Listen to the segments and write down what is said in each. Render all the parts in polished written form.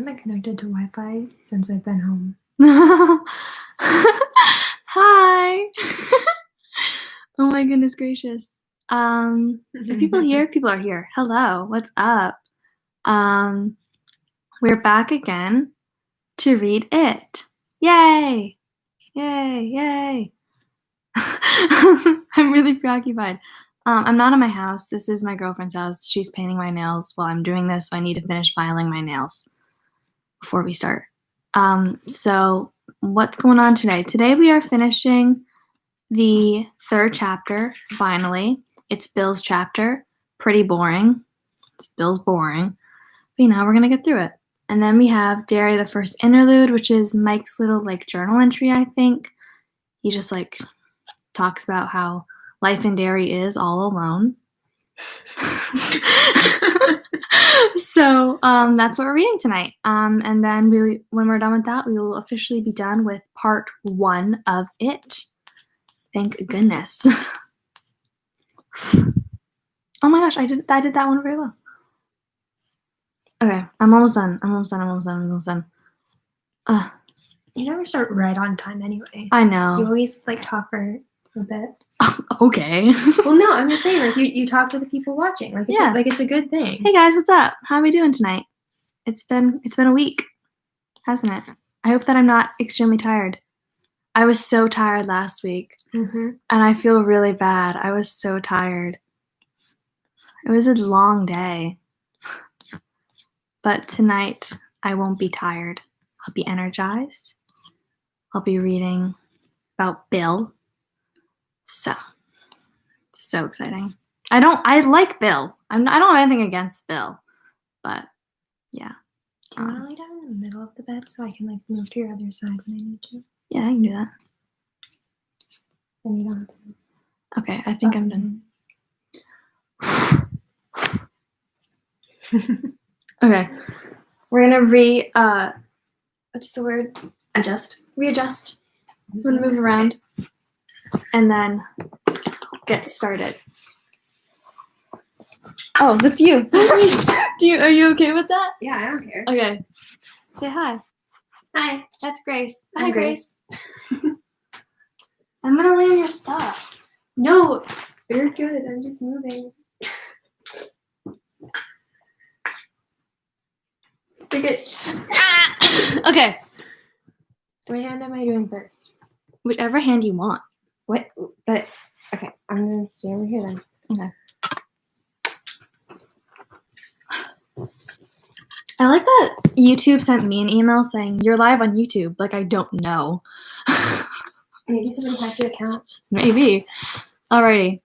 haven't been connected to Wi-Fi since I've been home. Hi. Oh my goodness gracious. Are people here? People are here. Hello, what's up? We're back again to read it. Yay! Yay, yay. I'm really preoccupied. I'm not in my house. This is my girlfriend's house. She's painting my nails while I'm doing this, so I need to finish filing my nails before we start. So what's going on today? Today we are finishing the third chapter, finally. It's Bill's chapter. Pretty boring. It's Bill's boring. But you know, we're going to get through it. And then we have Dairy, the first interlude, which is Mike's little journal entry, I think. He just talks about how life in Derry is all alone. So that's what we're reading tonight. And then when we're done with that, we will officially be done with part 1 of it. Thank goodness. Oh my gosh, I did that one very well. Okay, I'm almost done. You never start right on time anyway. I know. You always talk for a bit. Okay. Well, no, I'm just saying, you talk to the people watching. It's a good thing. Hey guys, what's up? How are we doing tonight? It's been a week, hasn't it? I hope that I'm not extremely tired. I was so tired last week, and I feel really bad. I was so tired. It was a long day. But tonight, I won't be tired. I'll be energized. I'll be reading about Bill. So exciting. I like Bill. I don't have anything against Bill, but yeah. Do you want to lay down in the middle of the bed so I can move to your other side when I need to? Yeah, I can do that. Then you don't have to. Okay, I think I'm done. Okay, we're gonna what's the word? Readjust. We're gonna move around, and then get started. Oh, that's you. Are you okay with that? Yeah, I don't care. Okay. Say hi. Hi. That's Grace. Hi, Grace. I'm gonna lay on your stuff. No, you're good. I'm just moving. You're good. Okay. Which hand am I doing first? Whichever hand you want. What? But okay, I'm gonna stay over here then. Okay. I like that YouTube sent me an email saying you're live on YouTube. I don't know. Maybe somebody hacked your account. Maybe. Alrighty.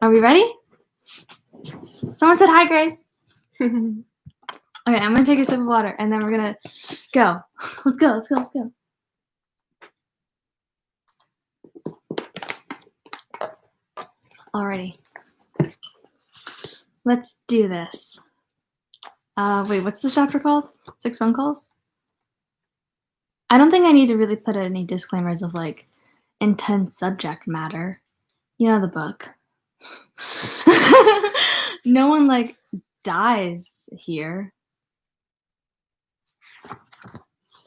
Are we ready? Someone said hi, Grace. Okay, I'm gonna take a sip of water and then we're gonna go. Let's go. Alrighty. Let's do this. Wait, what's the chapter called? 6 phone calls? I don't think I need to really put any disclaimers of intense subject matter. You know the book. No one dies here.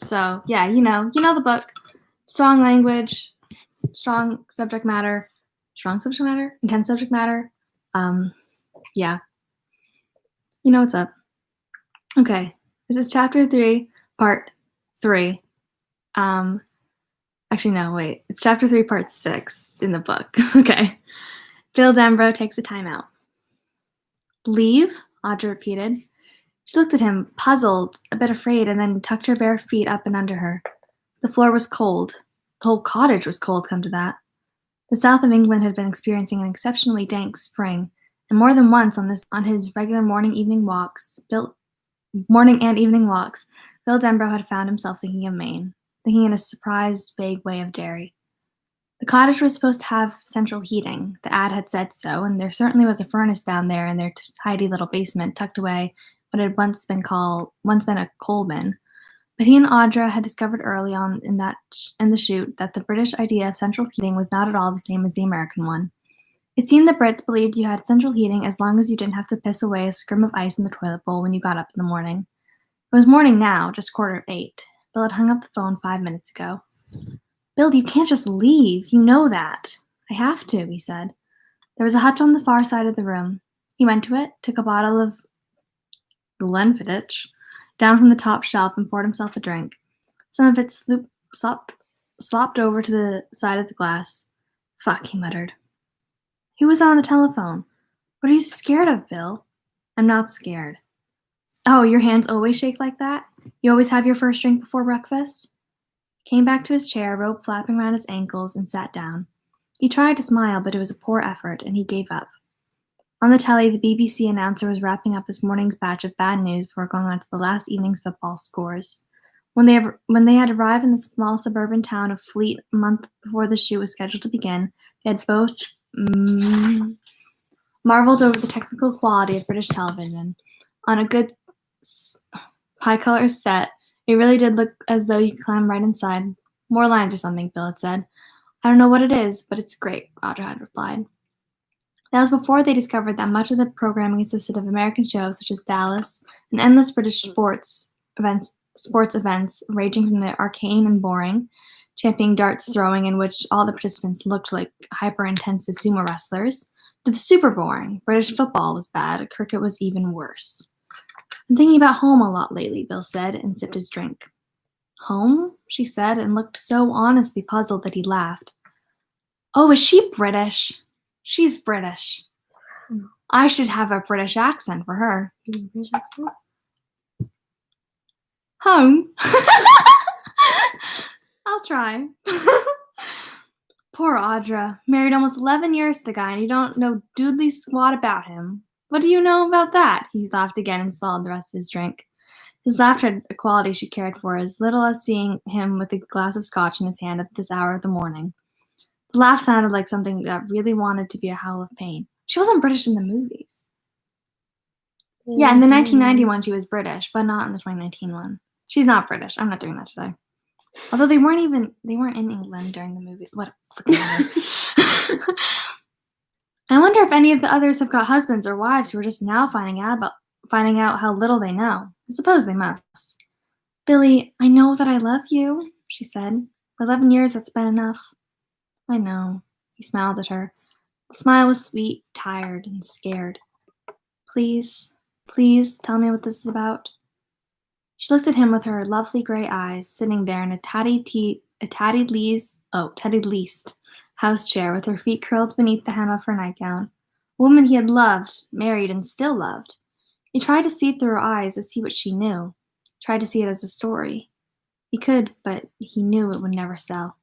So yeah, you know the book. Strong language, strong subject matter, intense subject matter. Yeah. You know what's up. Okay, this is chapter 3, part 3. Actually, no, wait. It's chapter 3, part 6 in the book. Okay. Bill Denbrough takes a timeout. Leave? Audra repeated. She looked at him, puzzled, a bit afraid, and then tucked her bare feet up and under her. The floor was cold. The whole cottage was cold, come to that. The south of England had been experiencing an exceptionally dank spring, and more than once on his regular morning and evening walks, Bill Denbrough had found himself thinking of Maine, thinking in a surprised, vague way of Derry. The cottage was supposed to have central heating. The ad had said so, and there certainly was a furnace down there in their tidy little basement, tucked away what had once been a coal bin. But he and Audra had discovered early on in the shoot that the British idea of central heating was not at all the same as the American one. It seemed the Brits believed you had central heating as long as you didn't have to piss away a scrim of ice in the toilet bowl when you got up in the morning. It was morning now, just 8:15. Bill had hung up the phone 5 minutes ago. Bill, you can't just leave. You know that. I have to, he said. There was a hutch on the far side of the room. He went to it, took a bottle of Glenfiddich down from the top shelf and poured himself a drink. Some of it slopped over to the side of the glass. Fuck, he muttered. He was on the telephone. What are you scared of, Bill? I'm not scared. Oh, your hands always shake like that? You always have your first drink before breakfast? He came back to his chair, rope flapping around his ankles, and sat down. He tried to smile, but it was a poor effort, and he gave up. On the telly, the BBC announcer was wrapping up this morning's batch of bad news before going on to the last evening's football scores. When they had arrived in the small suburban town of Fleet a month before the shoot was scheduled to begin, they had both marveled over the technical quality of British television. On a good high-color set, it really did look as though you could climb right inside. More lines or something, Bill had said. I don't know what it is, but it's great, Roger had replied. That was before they discovered that much of the programming consisted of American shows such as Dallas and endless British sports events ranging from the arcane and boring, championing darts throwing in which all the participants looked like hyper-intensive sumo wrestlers, to the super boring. British football was bad, cricket was even worse. I'm thinking about home a lot lately, Bill said, and sipped his drink. Home? She said, and looked so honestly puzzled that he laughed. Oh, is she British? She's British. I should have a British accent for her. British accent? Home? I'll try. Poor Audra. Married almost 11 years to the guy, and you don't know doodly squat about him. What do you know about that? He laughed again and swallowed the rest of his drink. His laughter had a quality she cared for, as little as seeing him with a glass of scotch in his hand at this hour of the morning. The laugh sounded like something that really wanted to be a howl of pain. She wasn't British in the movies. Yeah, in the 1990 one she was British, but not in the 2019 one. She's not British. I'm not doing that today. Although they weren't in England during the movie. What a freaking matter. I wonder if any of the others have got husbands or wives who are just now finding out how little they know. I suppose they must. Billy, I know that I love you, she said. For 11 years, that's been enough. I know. He smiled at her. The smile was sweet, tired, and scared. Please tell me what this is about. She looked at him with her lovely gray eyes, sitting there in a tatty leased house chair with her feet curled beneath the hem of her nightgown. A woman he had loved, married, and still loved. He tried to see through her eyes to see what she knew. Tried to see it as a story. He could, but he knew it would never sell.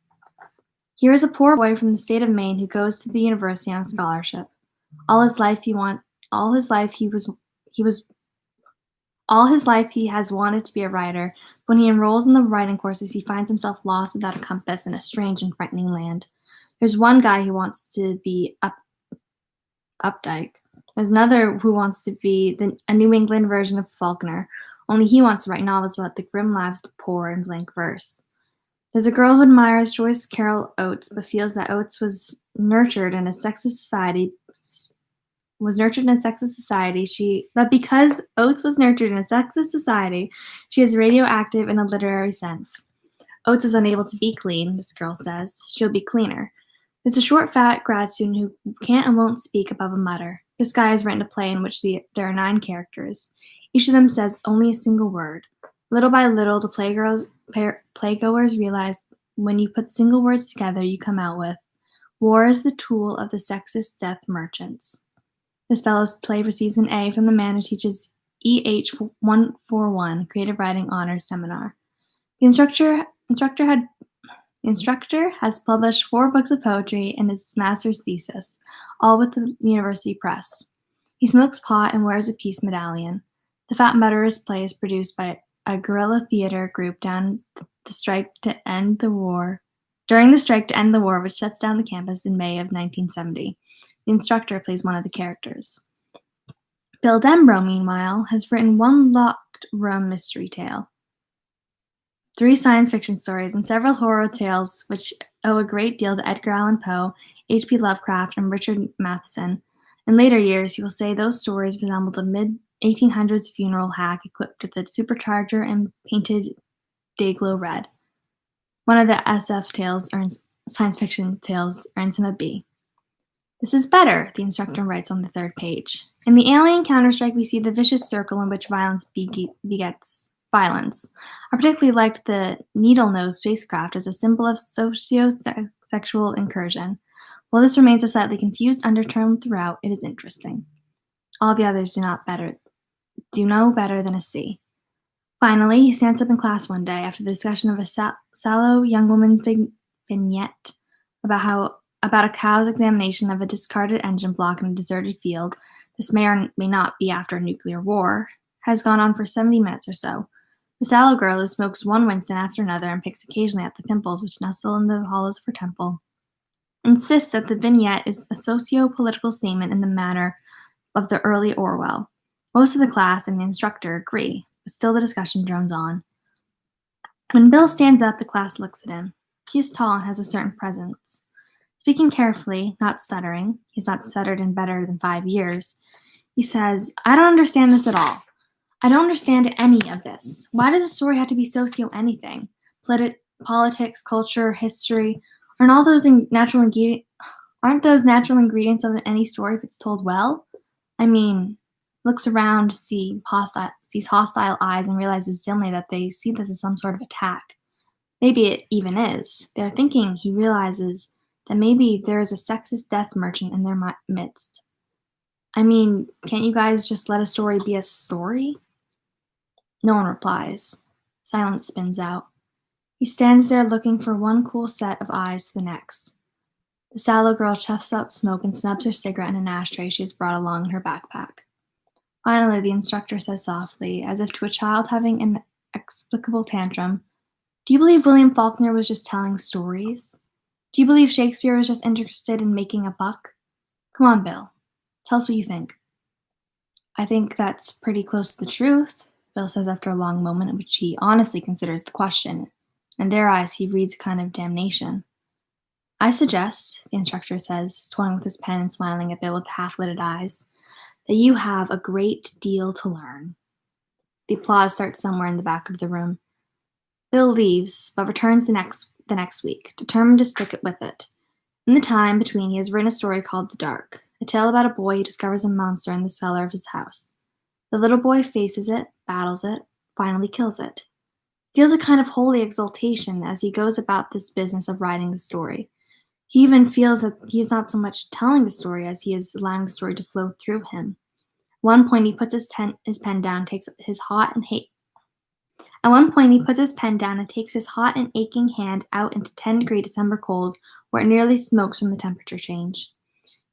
Here is a poor boy from the state of Maine who goes to the university on a scholarship. All his life he has wanted to be a writer. When he enrolls in the writing courses, he finds himself lost without a compass in a strange and frightening land. There's one guy who wants to be Updike. There's another who wants to be a New England version of Faulkner, only he wants to write novels about the grim lives of the poor in blank verse. There's a girl who admires Joyce Carol Oates, but feels that Oates was nurtured in a sexist society. Because Oates was nurtured in a sexist society, she is radioactive in a literary sense. Oates is unable to be clean, this girl says. She'll be cleaner. There's a short, fat grad student who can't and won't speak above a mutter. This guy has written a play in which there are 9 characters. Each of them says only a single word. Little by little, the playgoers realize when you put single words together, you come out with, war is the tool of the sexist death merchants. This fellow's play receives an A from the man who teaches EH 141 Creative Writing Honors Seminar. The instructor has published 4 books of poetry and his master's thesis, all with the university press. He smokes pot and wears a peace medallion. The Fat Mutterer's play is produced by a guerrilla theater group during the strike to end the war, which shuts down the campus in May of 1970. The instructor plays one of the characters. Bill Denbrough, meanwhile, has written 1 locked room mystery tale, 3 science fiction stories, and several horror tales which owe a great deal to Edgar Allan Poe, H.P. Lovecraft, and Richard Matheson. In later years, he will say those stories resembled a 1800s funeral hack equipped with a supercharger and painted Dayglow red. One of the science fiction tales earns him a B. This is better, the instructor writes on the third page. In the Alien Counter-Strike, we see the vicious circle in which violence begets violence. I particularly liked the needle-nosed spacecraft as a symbol of socio-sexual incursion. While this remains a slightly confused undertone throughout, it is interesting. All the others do no better than a C. Finally, he stands up in class one day after the discussion of a sallow young woman's vignette about a cow's examination of a discarded engine block in a deserted field. This may or may not be after a nuclear war, has gone on for 70 minutes or so. The sallow girl, who smokes one Winston after another and picks occasionally at the pimples which nestle in the hollows of her temple, insists that the vignette is a socio-political statement in the manner of the early Orwell. Most of the class and the instructor agree, but still the discussion drones on. When Bill stands up, the class looks at him. He is tall and has a certain presence. Speaking carefully, not stuttering, he's not stuttered in better than 5 years, he says, "I don't understand this at all. I don't understand any of this. Why does a story have to be socio-anything? Politics, culture, history, aren't those natural ingredients of any story if it's told well? I mean," looks around, sees hostile eyes and realizes dimly that they see this as some sort of attack. Maybe it even is. They're thinking he realizes that maybe there is a sexist death merchant in their midst. I mean, can't you guys just let a story be a story? No one replies. Silence spins out. He stands there looking from one cool set of eyes to the next. The sallow girl chuffs out smoke and snubs her cigarette in an ashtray she has brought along in her backpack. Finally, the instructor says softly, as if to a child having an explicable tantrum, "Do you believe William Faulkner was just telling stories? Do you believe Shakespeare was just interested in making a buck? Come on, Bill. Tell us what you think." "I think that's pretty close to the truth," Bill says after a long moment in which he honestly considers the question. In their eyes, he reads a kind of damnation. "I suggest," the instructor says, toying with his pen and smiling at Bill with half-lidded eyes, "that you have a great deal to learn." The applause starts somewhere in the back of the room. Bill leaves, but returns the next week, determined to stick it with it. In the time between, he has written a story called The Dark, a tale about a boy who discovers a monster in the cellar of his house. The little boy faces it, battles it, finally kills it. Feels a kind of holy exultation as he goes about this business of writing the story. He even feels that he is not so much telling the story as he is allowing the story to flow through him. At one point, he puts his pen down, takes his hot and aching hand out into 10-degree December cold, where it nearly smokes from the temperature change.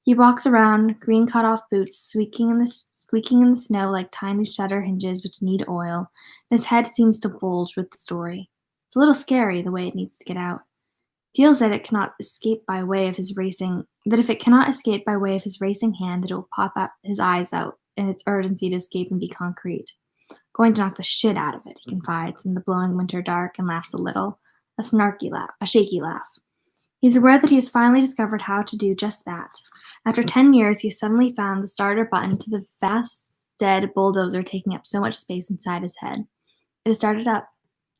He walks around, green cut-off boots squeaking in the snow like tiny shutter hinges which need oil, and his head seems to bulge with the story. It's a little scary the way it needs to get out. Feels that if it cannot escape by way of his racing hand, that it will pop out his eyes out in its urgency to escape and be concrete. Going to knock the shit out of it, he confides in the blowing winter dark and laughs a little, a shaky laugh. He's aware that he has finally discovered how to do just that. After 10 years, he has suddenly found the starter button to the vast, dead bulldozer taking up so much space inside his head. It has started up.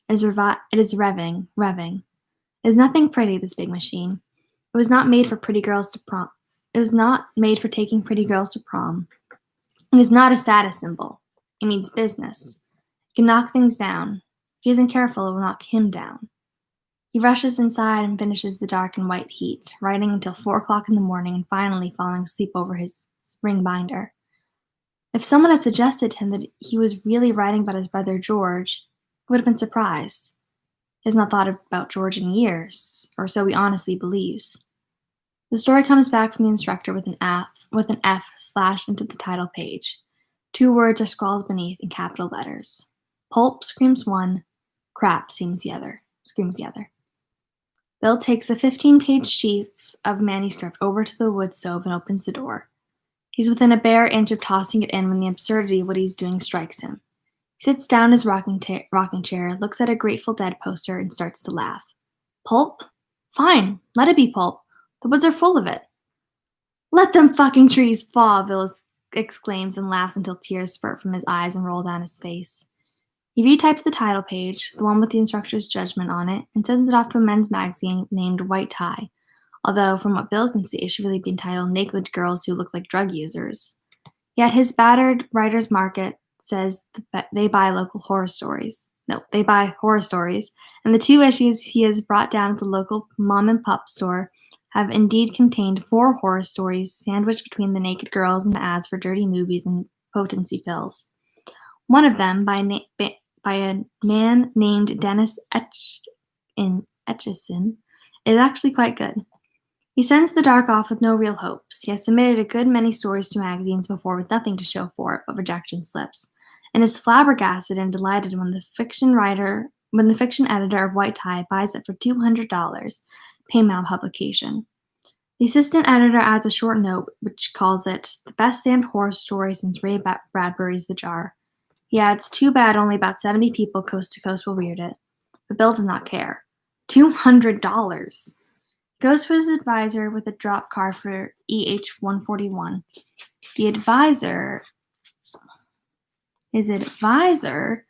It is revving. It is nothing pretty, this big machine. It was not made for pretty girls to prom. It was not made for taking pretty girls to prom. It is not a status symbol. It means business. It can knock things down. If he isn't careful, it will knock him down. He rushes inside and finishes the dark and white heat, writing until 4 o'clock in the morning and finally falling asleep over his ring binder. If someone had suggested to him that he was really writing about his brother George, he would have been surprised. He has not thought about George in years, or so he honestly believes. The story comes back from the instructor with an F slashed into the title page. 2 words are scrawled beneath in capital letters. Pulp screams one, crap screams the other. Bill takes the 15-page sheet of manuscript over to the wood stove and opens the door. He's within a bare inch of tossing it in when the absurdity of what he's doing strikes him. He sits down in his rocking chair, looks at a Grateful Dead poster, and starts to laugh. Pulp? Fine, let it be pulp. The woods are full of it. Let them fucking trees fall, Bill exclaims and laughs until tears spurt from his eyes and roll down his face. He retypes the title page, the one with the instructor's judgment on it, and sends it off to a men's magazine named White Tie, although from what Bill can see, it should really be entitled Naked Girls Who Look Like Drug Users. Yet his battered writer's market says they buy local horror stories. No, they buy horror stories, and the 2 issues he has brought down at the local mom-and-pop store have indeed contained 4 horror stories sandwiched between the naked girls and the ads for dirty movies and potency pills. One of them, by a man named Dennis Etchison, is actually quite good. He sends the dark off with no real hopes. He has submitted a good many stories to magazines before with nothing to show for it but rejection slips, and is flabbergasted and delighted when the fiction editor of White Tie buys it for $200, payment on publication. The assistant editor adds a short note which calls it the best damned horror story since Ray Bradbury's The Jar. He adds, too bad only about 70 people coast to coast will read it. But Bill does not care. $200. Goes to his advisor with a drop card for EH-141. His advisor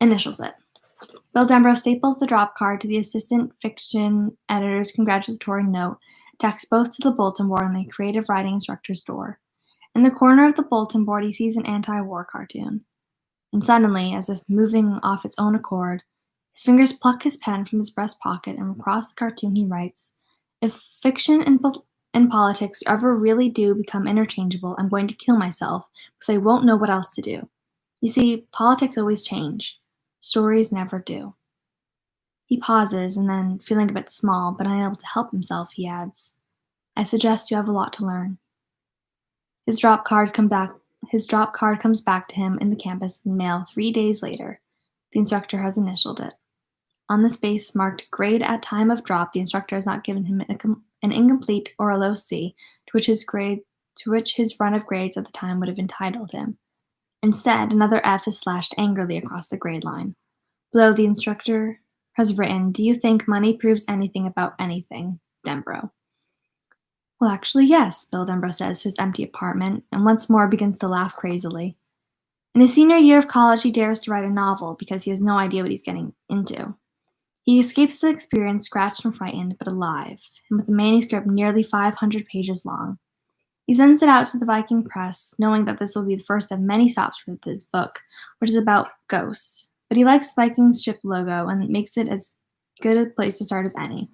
initials it. Bill Denbrough staples the drop card to the assistant fiction editor's congratulatory note, tacks both to the bulletin board on the creative writing instructor's door. In the corner of the bulletin board, he sees an anti-war cartoon. And suddenly, as if moving off its own accord, his fingers pluck his pen from his breast pocket, and across the cartoon he writes, "If fiction and politics ever really do become interchangeable, I'm going to kill myself because I won't know what else to do." You see, politics always change. Stories never do. He pauses, and then, feeling a bit small but unable to help himself, he adds, "I suggest you have a lot to learn." His drop card comes back to him in the campus mail 3 days later. The instructor has initialed it. On the space marked grade at time of drop, the instructor has not given him an incomplete or a low C, to which his run of grades at the time would have entitled him. Instead, another F is slashed angrily across the grade line. Below, the instructor has written, "Do you think money proves anything about anything, Denbrough?" "Well, actually, yes," Bill Denbrough says to his empty apartment, and once more begins to laugh crazily. In his senior year of college, he dares to write a novel because he has no idea what he's getting into. He escapes the experience scratched and frightened, but alive, and with a manuscript nearly 500 pages long. He sends it out to the Viking press, knowing that this will be the first of many stops with his book, which is about ghosts. But he likes Viking's ship logo and makes it as good a place to start as any.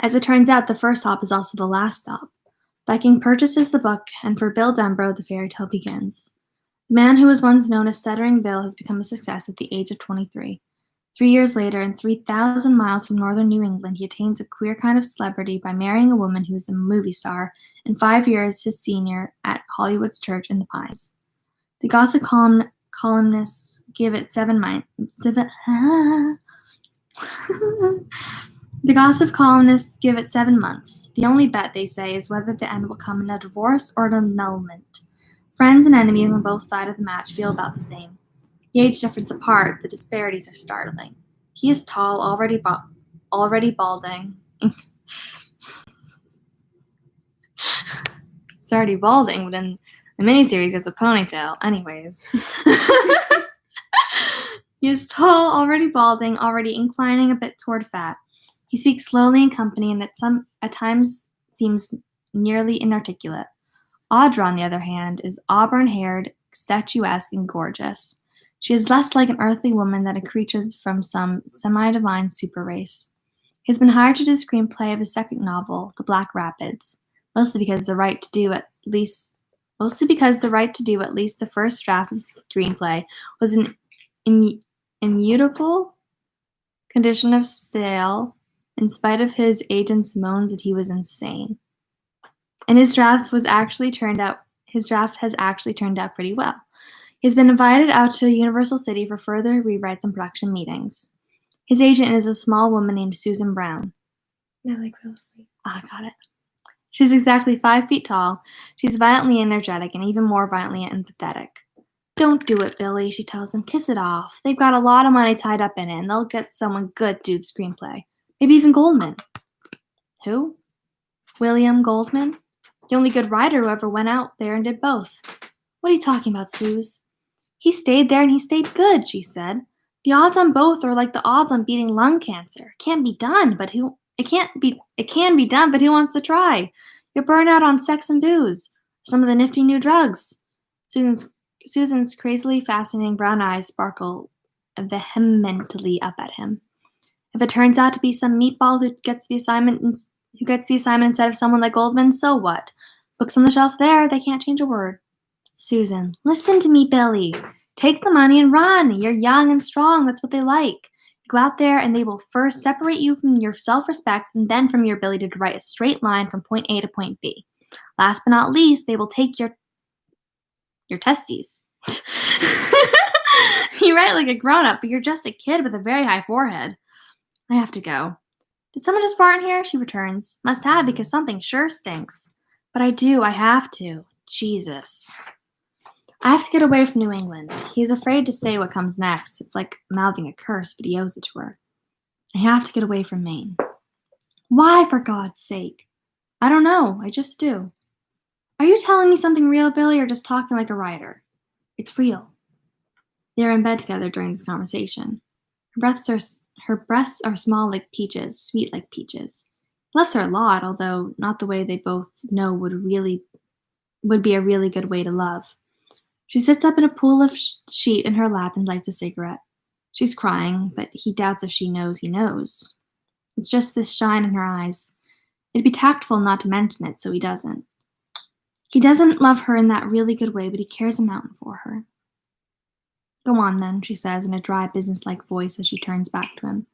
As it turns out, the first stop is also the last stop. Viking purchases the book, and for Bill Denbrough, the fairy tale begins. The man who was once known as Stuttering Bill has become a success at the age of 23. 3 years later, and 3,000 miles from northern New England, he attains a queer kind of celebrity by marrying a woman who is a movie star and 5 years his senior at Hollywood's Church in the Pines. The gossip columnists give it 7 months. The gossip columnists give it 7 months. The only bet, they say, is whether the end will come in a divorce or an annulment. Friends and enemies on both sides of the match feel about the same. The age difference apart, the disparities are startling. He is tall, already balding. He's already balding, but in the miniseries, it's a ponytail. Anyways. He is tall, already balding, already inclining a bit toward fat. He speaks slowly in company and at times seems nearly inarticulate. Audra, on the other hand, is auburn-haired, statuesque, and gorgeous. She is less like an earthly woman than a creature from some semi-divine super race. He has been hired to do the screenplay of his second novel, The Black Rapids, mostly because the right to do at least the first draft of the screenplay was an immutable condition of sale, in spite of his agent's moans that he was insane. And his draft has actually turned out pretty well. He has been invited out to Universal City for further rewrites and production meetings. His agent is a small woman named Susan Brown. I fell asleep. Got it. She's exactly 5 feet tall. She's violently energetic and even more violently empathetic. "Don't do it, Billy," she tells him. "Kiss it off. They've got a lot of money tied up in it, and they'll get someone good to do the screenplay. Maybe even Goldman." "Who?" "William Goldman." The only good writer who ever went out there and did both. What are you talking about, Suze? He stayed there and he stayed good, she said. The odds on both are like the odds on beating lung cancer. It can be done, but who wants to try? You'll burn out on sex and booze. Some of the nifty new drugs. Susan's crazily fascinating brown eyes sparkle vehemently up at him. If it turns out to be some meatball who gets the assignment instead of someone like Goldman, so what? Books on the shelf there, they can't change a word. Susan, listen to me, Billy. Take the money and run. You're young and strong. That's what they like. Go out there and they will first separate you from your self-respect and then from your ability to write a straight line from point A to point B. Last but not least, they will take your testes. You write like a grown-up, but you're just a kid with a very high forehead. I have to go. Did someone just fart in here? She returns. Must have, because something sure stinks. But I have to. Jesus. I have to get away from New England. He's afraid to say what comes next. It's like mouthing a curse, but he owes it to her. I have to get away from Maine. Why, for God's sake? I don't know. I just do. Are you telling me something real, Billy, or just talking like a writer? It's real. They are in bed together during this conversation. Her breasts are small like peaches, sweet like peaches. He loves her a lot, although not the way they both know would be a really good way to love. She sits up in a pool of sheet in her lap and lights a cigarette. She's crying, but he doubts if she knows he knows. It's just this shine in her eyes. It'd be tactful not to mention it, so he doesn't. He doesn't love her in that really good way, but he cares a mountain for her. Go on, then, she says in a dry, businesslike voice as she turns back to him.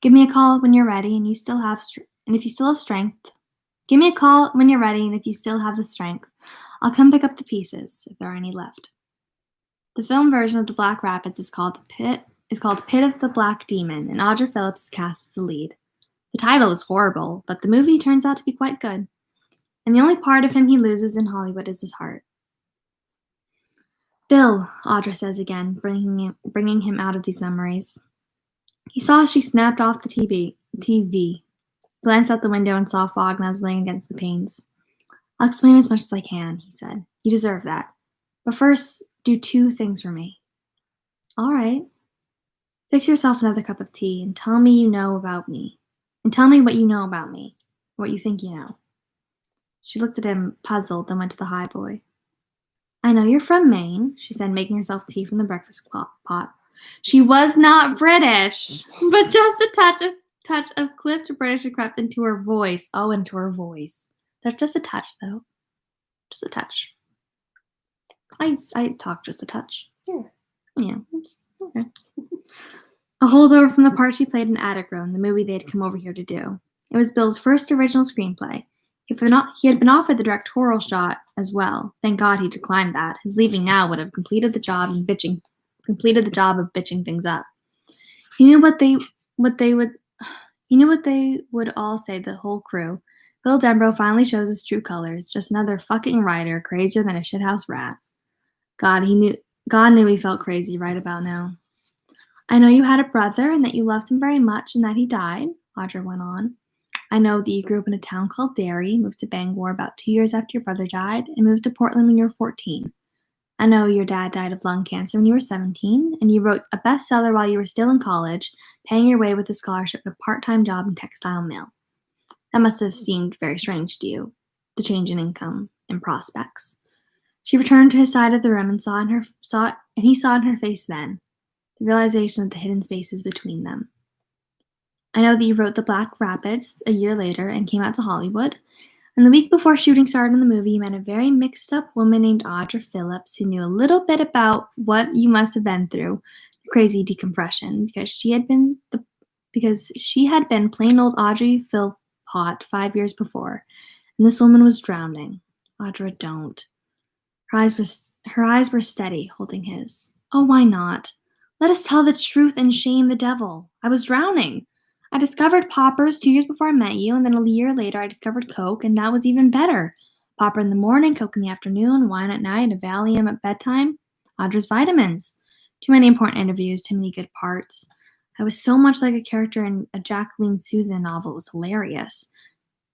Give me a call when you're ready, and if you still have strength. Give me a call when you're ready, and if you still have the strength, I'll come pick up the pieces, if there are any left. The film version of The Black Rapids is called Pit of the Black Demon, and Audra Phillips is cast as the lead. The title is horrible, but the movie turns out to be quite good. And the only part of him he loses in Hollywood is his heart. Bill, Audra says again, bringing him out of these memories. He saw she snapped off the TV, glanced out the window and saw fog nuzzling against the panes. I'll explain as much as I can, he said. You deserve that. But first, do 2 things for me. All right. Fix yourself another cup of tea and tell me you know about me. And tell me what you know about me, or what you think you know. She looked at him, puzzled, then went to the highboy. I know you're from Maine, she said, making herself tea from the breakfast pot. She was not British, but just a touch of clipped British had crept into her voice. Oh, into her voice. That's just a touch, though. Just a touch. I talk just a touch. Yeah. Okay. A holdover from the part she played in Attic Room, the movie they had come over here to do. It was Bill's first original screenplay. He had been offered the directorial shot as well. Thank God he declined that. His leaving now would have completed the job of bitching things up. He knew what they would all say, the whole crew. Bill Denbrough finally shows his true colors, just another fucking writer, crazier than a shithouse rat. God knew he felt crazy right about now. I know you had a brother and that you loved him very much and that he died, Audra went on. I know that you grew up in a town called Derry, moved to Bangor about 2 years after your brother died, and moved to Portland when you were 14. I know your dad died of lung cancer when you were 17, and you wrote a bestseller while you were still in college, paying your way with a scholarship and a part-time job in textile mill. That must have seemed very strange to you, the change in income and prospects. She returned to his side of the room and he saw in her face then, the realization of the hidden spaces between them. I know that you wrote The Black Rapids a year later and came out to Hollywood. And the week before shooting started on the movie, you met a very mixed-up woman named Audra Phillips who knew a little bit about what you must have been through, crazy decompression, because she had been plain old Audrey Philpott 5 years before, and this woman was drowning. Audra, don't. Her eyes were steady, holding his. Oh, why not? Let us tell the truth and shame the devil. I was drowning. I discovered poppers 2 years before I met you, and then a year later I discovered Coke, and that was even better. Popper in the morning, Coke in the afternoon, wine at night, a Valium at bedtime. Audra's vitamins. Too many important interviews, too many good parts. I was so much like a character in a Jacqueline Susan novel. It was hilarious.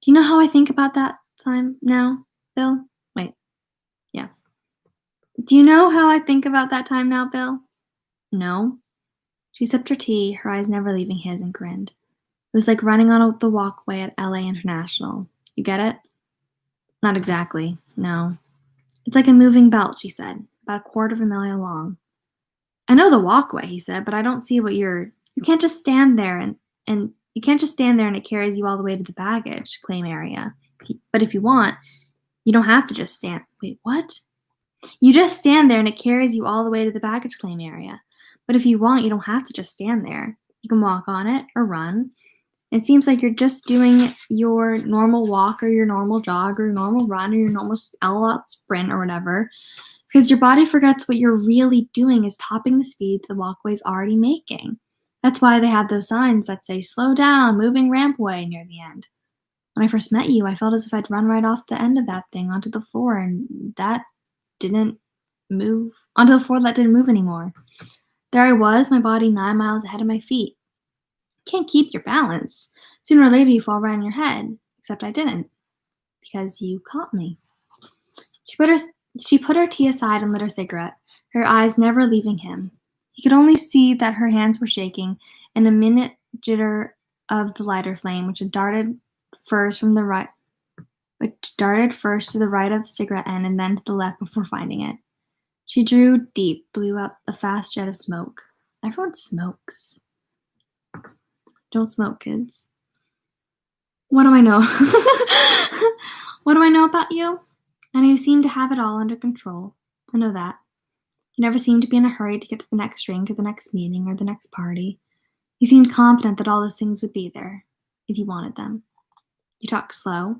Do you know how I think about that time now? Bill? Wait, yeah. Do you know how I think about that time now, Bill? No. She sipped her tea, her eyes never leaving his, and grinned. It was like running on the walkway at LA International. You get it? Not exactly, no. It's like a moving belt, she said, about a quarter of a mile long. I know the walkway, he said, but I don't see what you can't just stand there and you can't just stand there and it carries you all the way to the baggage claim area. But if you want, you don't have to just stand. Wait, what? You just stand there and it carries you all the way to the baggage claim area. But if you want, you don't have to just stand there. You can walk on it or run. It seems like you're just doing your normal walk or your normal jog or your normal run or your normal all-out sprint or whatever, because your body forgets what you're really doing is topping the speed the walkway's already making. That's why they have those signs that say, slow down, moving rampway near the end. When I first met you, I felt as if I'd run right off the end of that thing onto the floor, and that didn't move, onto the floor that didn't move anymore. There I was, my body 9 miles ahead of my feet. You can't keep your balance. Sooner or later you fall right on your head, except I didn't, because you caught me. She put her tea aside and lit her cigarette, her eyes never leaving him. He could only see that her hands were shaking, and a minute jitter of the lighter flame, which darted first to the right of the cigarette end and then to the left before finding it. She drew deep, blew out a fast jet of smoke. Everyone smokes. Don't smoke, kids. What do I know? What do I know about you? I know you seem to have it all under control. I know that. You never seemed to be in a hurry to get to the next drink or the next meeting or the next party. You seemed confident that all those things would be there, if you wanted them. You talked slow.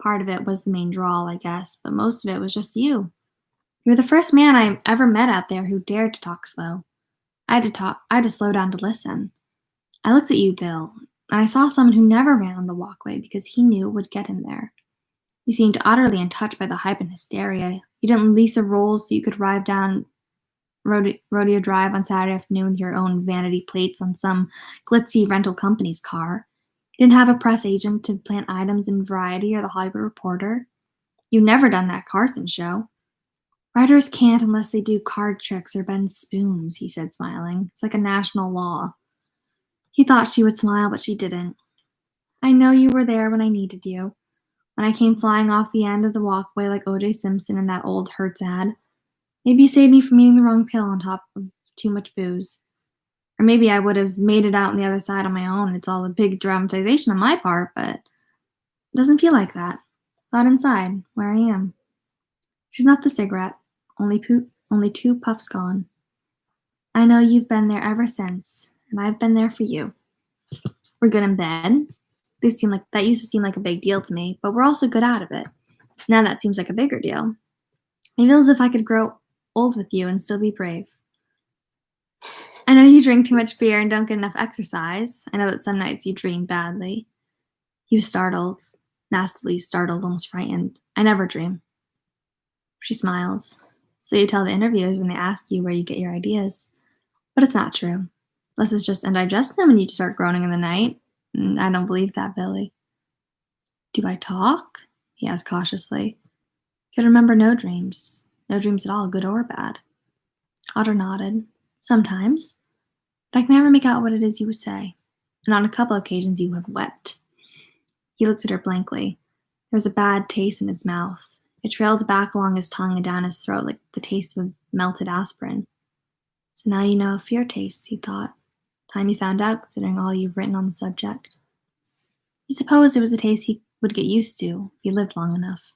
Part of it was the main drawl, I guess, but most of it was just you. You were the first man I ever met out there who dared to talk slow. I had to slow down to listen. I looked at you, Bill, and I saw someone who never ran on the walkway because he knew it would get him there. You seemed utterly untouched by the hype and hysteria. You didn't lease a roll so you could ride down Rodeo Drive on Saturday afternoon with your own vanity plates on some glitzy rental company's car. You didn't have a press agent to plant items in Variety or the Hollywood Reporter. You've never done that Carson show. Writers can't unless they do card tricks or bend spoons, he said, smiling. It's like a national law. He thought she would smile, but she didn't. I know you were there when I needed you. When I came flying off the end of the walkway like O.J. Simpson in that old Hertz ad. Maybe you saved me from eating the wrong pill on top of too much booze. Or maybe I would have made it out on the other side on my own. It's all a big dramatization on my part, but it doesn't feel like that. Not inside, where I am. She's not the cigarette. Only 2 puffs gone. I know you've been there ever since, and I've been there for you. We're good in bed. That used to seem like a big deal to me, but we're also good out of it. Now that seems like a bigger deal. I feel as if I could grow old with you and still be brave. I know you drink too much beer and don't get enough exercise. I know that some nights you dream badly. He was startled, nastily startled, almost frightened. I never dream. She smiled. So you tell the interviewers when they ask you where you get your ideas. But it's not true. Unless it's just indigestion and you start groaning in the night. I don't believe that, Billy. Do I talk? He asked cautiously. Could remember no dreams. No dreams at all, good or bad. Otter nodded. Sometimes. But I can never make out what it is you would say. And on a couple occasions you have wept. He looked at her blankly. There was a bad taste in his mouth. It trailed back along his tongue and down his throat like the taste of melted aspirin. So now you know how fear tastes, he thought. Time you found out, considering all you've written on the subject. He supposed it was a taste he would get used to if he lived long enough.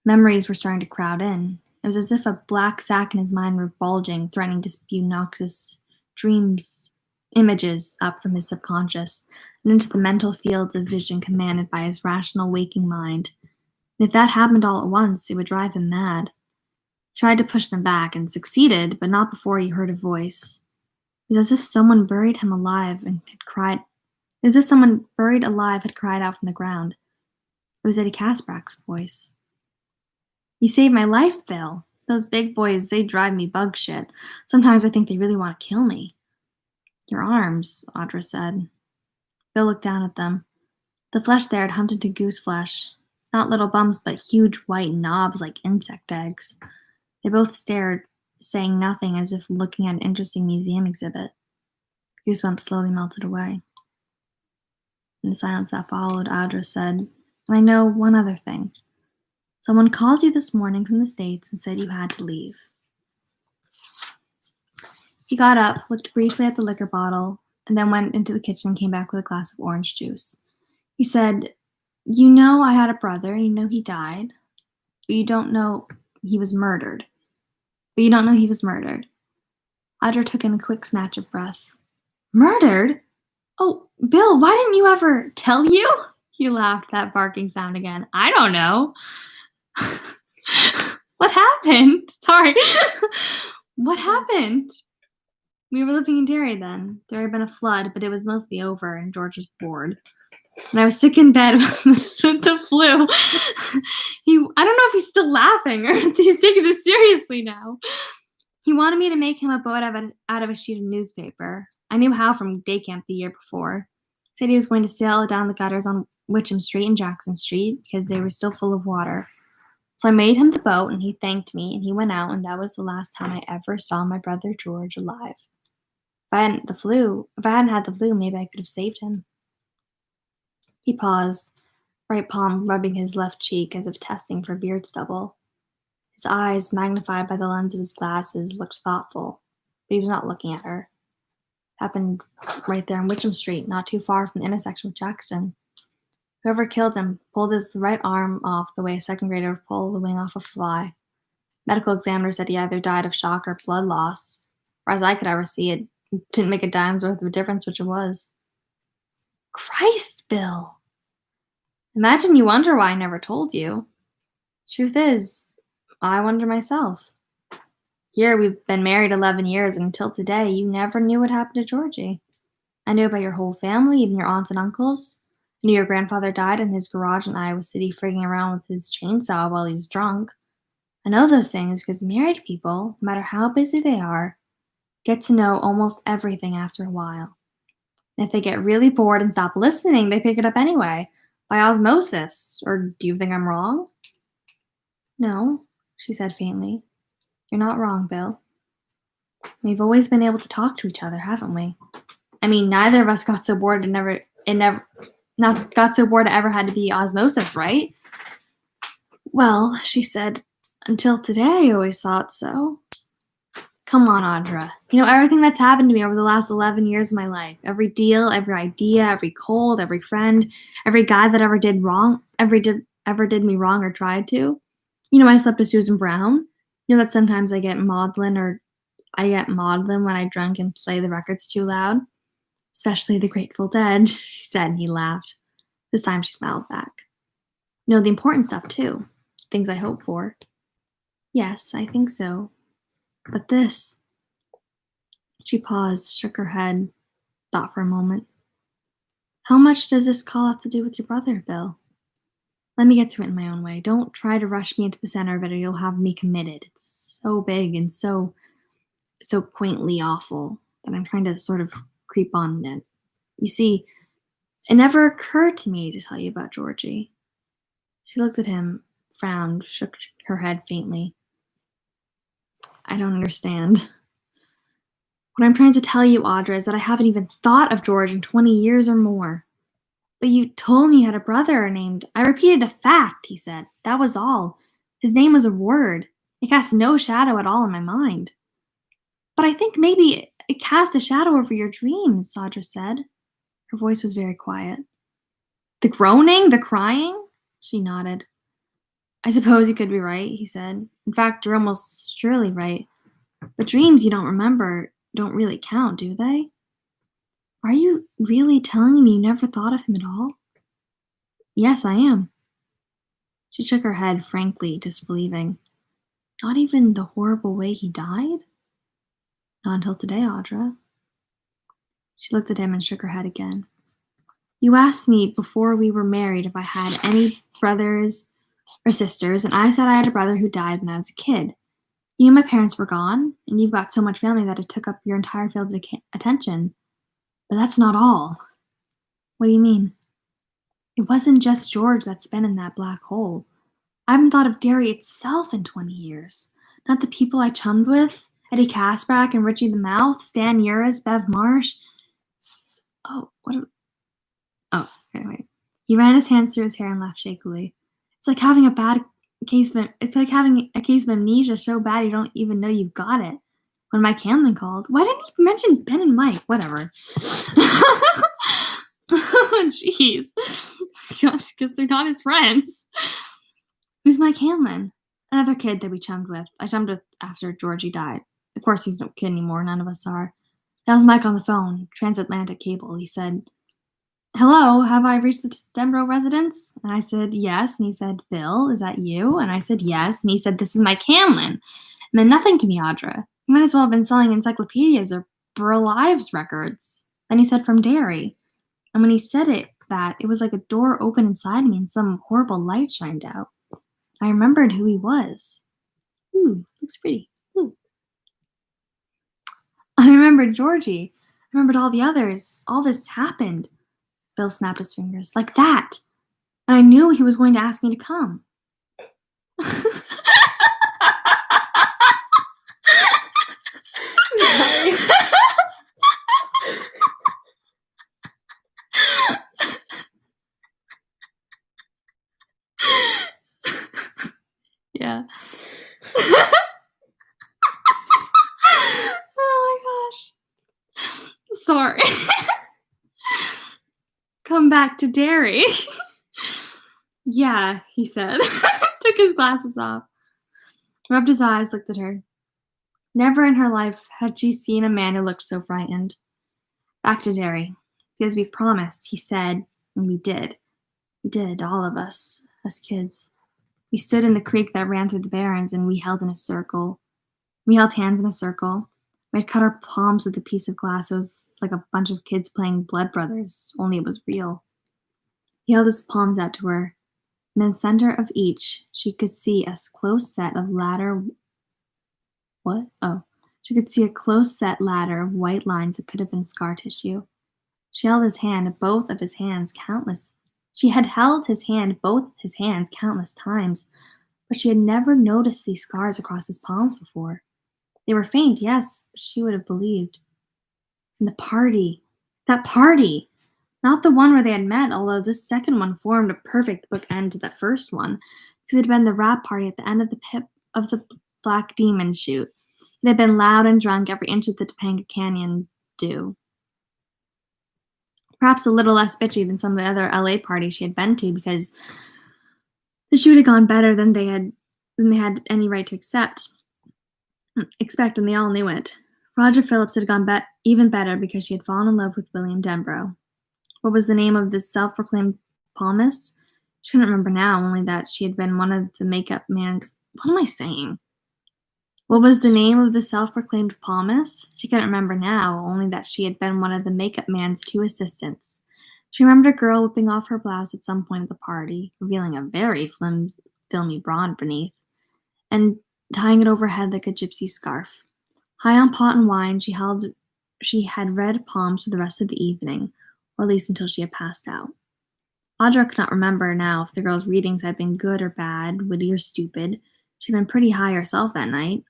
Memories were starting to crowd in. It was as if a black sack in his mind were bulging, threatening to spew noxious images up from his subconscious and into the mental fields of vision commanded by his rational waking mind. And if that happened all at once, it would drive him mad. He tried to push them back and succeeded, but not before he heard a voice. It was as if someone buried him alive and had cried. It was as if someone buried alive had cried out from the ground. It was Eddie Kasprak's voice. You saved my life, Bill. Those big boys, they drive me bug shit. Sometimes I think they really want to kill me. Your arms, Audra said. Bill looked down at them. The flesh there had hunted to goose flesh. Not little bumps, but huge white knobs like insect eggs. They both stared, saying nothing, as if looking at an interesting museum exhibit. Goosebumps slowly melted away. In the silence that followed, Audra said, "And I know one other thing. Someone called you this morning from the States and said you had to leave." He got up, looked briefly at the liquor bottle, and then went into the kitchen and came back with a glass of orange juice. He said, "You know I had a brother, and you know he died, but you don't know he was murdered. But you don't know he was murdered." Audra took in a quick snatch of breath. "Murdered? Oh, Bill, why didn't you ever tell you?" He laughed, that barking sound again. "I don't know." "What happened?" Sorry. "What happened?" "We were living in Derry then. There had been a flood, but it was mostly over, and George was bored. And I was sick in bed with the flu." I don't know if he's still laughing or if he's taking this seriously now. "He wanted me to make him a boat out of a sheet of newspaper. I knew how from day camp the year before. Said he was going to sail it down the gutters on Witcham Street and Jackson Street because they were still full of water. So I made him the boat, and he thanked me, and he went out, and that was the last time I ever saw my brother George alive. If I hadn't had the flu, maybe I could have saved him." He paused, right palm rubbing his left cheek as if testing for beard stubble. His eyes, magnified by the lens of his glasses, looked thoughtful, but he was not looking at her. It happened right there on Witcham Street, not too far from the intersection with Jackson. Whoever killed him pulled his right arm off the way a second grader would pull the wing off a fly. Medical examiner said he either died of shock or blood loss. Far as I could ever see, it didn't make a dime's worth of a difference which it was. Christ, Bill. Imagine you wonder why I never told you. Truth is, I wonder myself. Here we've been married 11 years, and until today, you never knew what happened to Georgie. I knew about your whole family, even your aunts and uncles. I knew your grandfather died in his garage in Iowa City frigging around with his chainsaw while he was drunk. I know those things because married people, no matter how busy they are, get to know almost everything after a while. And if they get really bored and stop listening, they pick it up anyway, by osmosis. Or do you think I'm wrong? No, she said faintly. You're not wrong, Bill. We've always been able to talk to each other, haven't we? I mean, neither of us got so bored got so bored it ever had to be osmosis, right? Well, she said, until today I always thought so. Come on, Audra. You know everything that's happened to me over the last 11 years of my life. Every deal, every idea, every cold, every friend, every guy that ever did me wrong or tried to. You know I slept with Susan Brown. You know that sometimes I get maudlin when I drink and play the records too loud. Especially the Grateful Dead, she said, and he laughed. This time she smiled back. You know the important stuff too. Things I hope for. Yes, I think so. But this. She paused, shook her head, thought for a moment. How much does this call have to do with your brother, Bill? Let me get to it in my own way. Don't try to rush me into the center of it or you'll have me committed. It's so big and so quaintly awful that I'm trying to sort of creep on it. You see, it never occurred to me to tell you about Georgie. She looked at him, frowned, shook her head faintly. I don't understand. What I'm trying to tell you, Audra, is that I haven't even thought of George in 20 years or more. But you told me you had a brother named... I repeated a fact, he said. That was all. His name was a word. It cast no shadow at all in my mind. But I think maybe it cast a shadow over your dreams, Audra said. Her voice was very quiet. The groaning? The crying? She nodded. I suppose you could be right, he said. In fact, you're almost surely right. But dreams you don't remember don't really count, do they? Are you really telling me you never thought of him at all? Yes, I am. She shook her head, frankly disbelieving. Not even the horrible way he died? Not until today, Audra. She looked at him and shook her head again. You asked me before we were married if I had any brothers or sisters, and I said I had a brother who died when I was a kid. You know my parents were gone, and you've got so much family that it took up your entire field of attention. But that's not all. What do you mean? It wasn't just George that's been in that black hole. I haven't thought of Derry itself in 20 years. Not the people I chummed with, Eddie Kasprack and Richie the Mouth, Stan Uris, Bev Marsh. Oh, oh, okay, wait. He ran his hands through his hair and laughed shakily. It's like having it's like having a case of amnesia so bad you don't even know you've got it. When Mike Hanlon called, why didn't he mention Ben and Mike? Whatever. Jeez. Because they're not his friends. Who's Mike Hanlon? Another kid that we chummed with. I chummed with after Georgie died. Of course, he's no kid anymore. None of us are. That was Mike on the phone. Transatlantic cable. He said, "Hello, have I reached the Denbrough residence?" And I said, "Yes." And he said, "Bill, is that you?" And I said, "Yes." And he said, "This is Mike Hanlon." It meant nothing to me, Audra. He might as well have been selling encyclopedias or Burl Ives records. Then he said, "From Derry." And when he said it was like a door opened inside me and some horrible light shined out. I remembered who he was. Ooh, looks pretty. Ooh. I remembered Georgie. I remembered all the others. All this happened. Bill snapped his fingers. Like that. And I knew he was going to ask me to come. Yeah. Oh my gosh. Sorry. Come back to Derry. Yeah, he said. Took his glasses off. Rubbed his eyes, looked at her. Never in her life had she seen a man who looked so frightened. Back to Derry. Because we promised, he said, and we did. We did, all of us kids. We stood in the creek that ran through the barrens, and we held in a circle. We held hands in a circle. We had cut our palms with a piece of glass. It was like a bunch of kids playing Blood Brothers, only it was real. He held his palms out to her. In the center of each, she could see a close set of ladder. What? Oh. She could see a close set ladder of white lines that could have been scar tissue. She held his hand, both of his hands, countless. She had held his hand, both his hands, countless times, but she had never noticed these scars across his palms before. They were faint, yes, but she would have believed. And the party. That party! Not the one where they had met, although this second one formed a perfect bookend to that first one, because it had been the wrap party at the end of the Black Demon shoot. It had been loud and drunk every inch of the Topanga Canyon do. Perhaps a little less bitchy than some of the other LA parties she had been to, because the shoot had gone better than they had any right to expect, and they all knew it. Roger Phillips had gone even better because she had fallen in love with William Denbrough. What was the name of this self-proclaimed palmist? She couldn't remember now, only that she had been one of the makeup man's... What am I saying? What was the name of the self-proclaimed palmist? She couldn't remember now, only that she had been one of the makeup man's 2 assistants. She remembered a girl whipping off her blouse at some point of the party, revealing a very filmy bra beneath, and tying it over her head like a gypsy scarf. High on pot and wine, she had red palms for the rest of the evening, or at least until she had passed out. Audra could not remember now if the girl's readings had been good or bad, witty or stupid. She had been pretty high herself that night.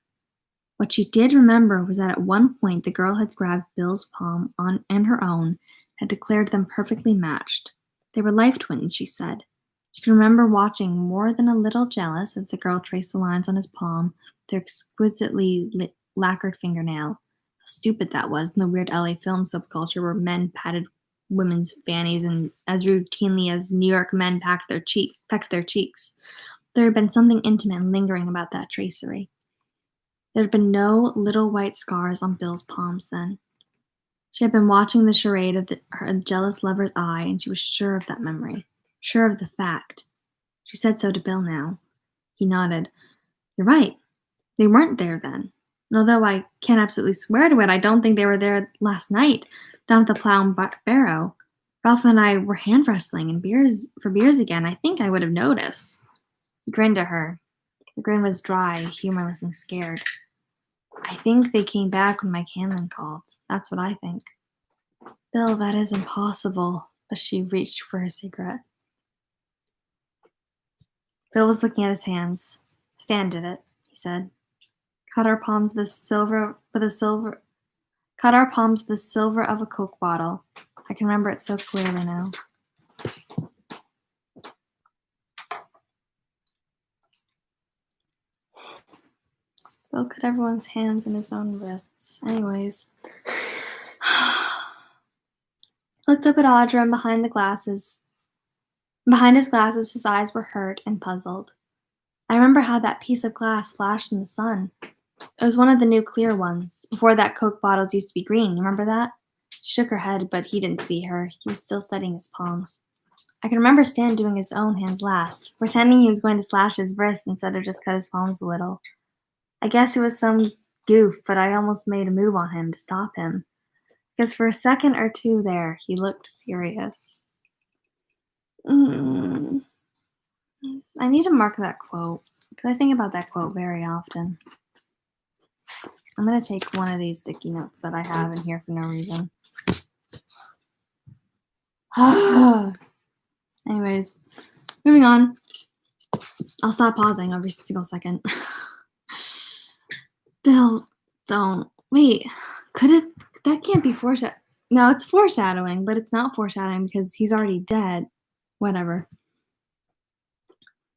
What she did remember was that at one point the girl had grabbed Bill's palm and her own, had declared them perfectly matched. They were life twins, she said. She could remember watching, more than a little jealous, as the girl traced the lines on his palm with her exquisitely lacquered fingernail. How stupid that was in the weird LA film subculture where men patted women's fannies and as routinely as New York men pecked their cheeks. There had been something intimate and lingering about that tracery. There had been no little white scars on Bill's palms then. She had been watching the charade of her jealous lover's eye, and she was sure of that memory, sure of the fact. She said so to Bill now. He nodded. You're right. They weren't there then. And although I can't absolutely swear to it, I don't think they were there last night, down at the Plow and Barrow. Ralph and I were hand wrestling and beers again. I think I would have noticed. He grinned at her. The grin was dry, humorless, and scared. I think they came back when Mike Hanlon called. That's what I think. Bill, that is impossible. But she reached for her cigarette. Bill was looking at his hands. Stan did it, he said. Cut our palms the silver of a Coke bottle. I can remember it so clearly now. Bill cut everyone's hands and his own wrists. Anyways. Looked up at Audra and behind his glasses, his eyes were hurt and puzzled. I remember how that piece of glass flashed in the sun. It was one of the new clear ones. Before that, Coke bottles used to be green. You remember that? She shook her head, but he didn't see her. He was still studying his palms. I can remember Stan doing his own hands last, pretending he was going to slash his wrists instead of just cut his palms a little. I guess it was some goof, but I almost made a move on him to stop him. Because for a second or two there, he looked serious. I need to mark that quote, because I think about that quote very often. I'm going to take one of these sticky notes that I have in here for no reason. Anyways, moving on. I'll stop pausing every single second. Bill, don't. Wait, could it? That can't be foreshadowing. No, it's foreshadowing, but it's not foreshadowing because he's already dead. Whatever.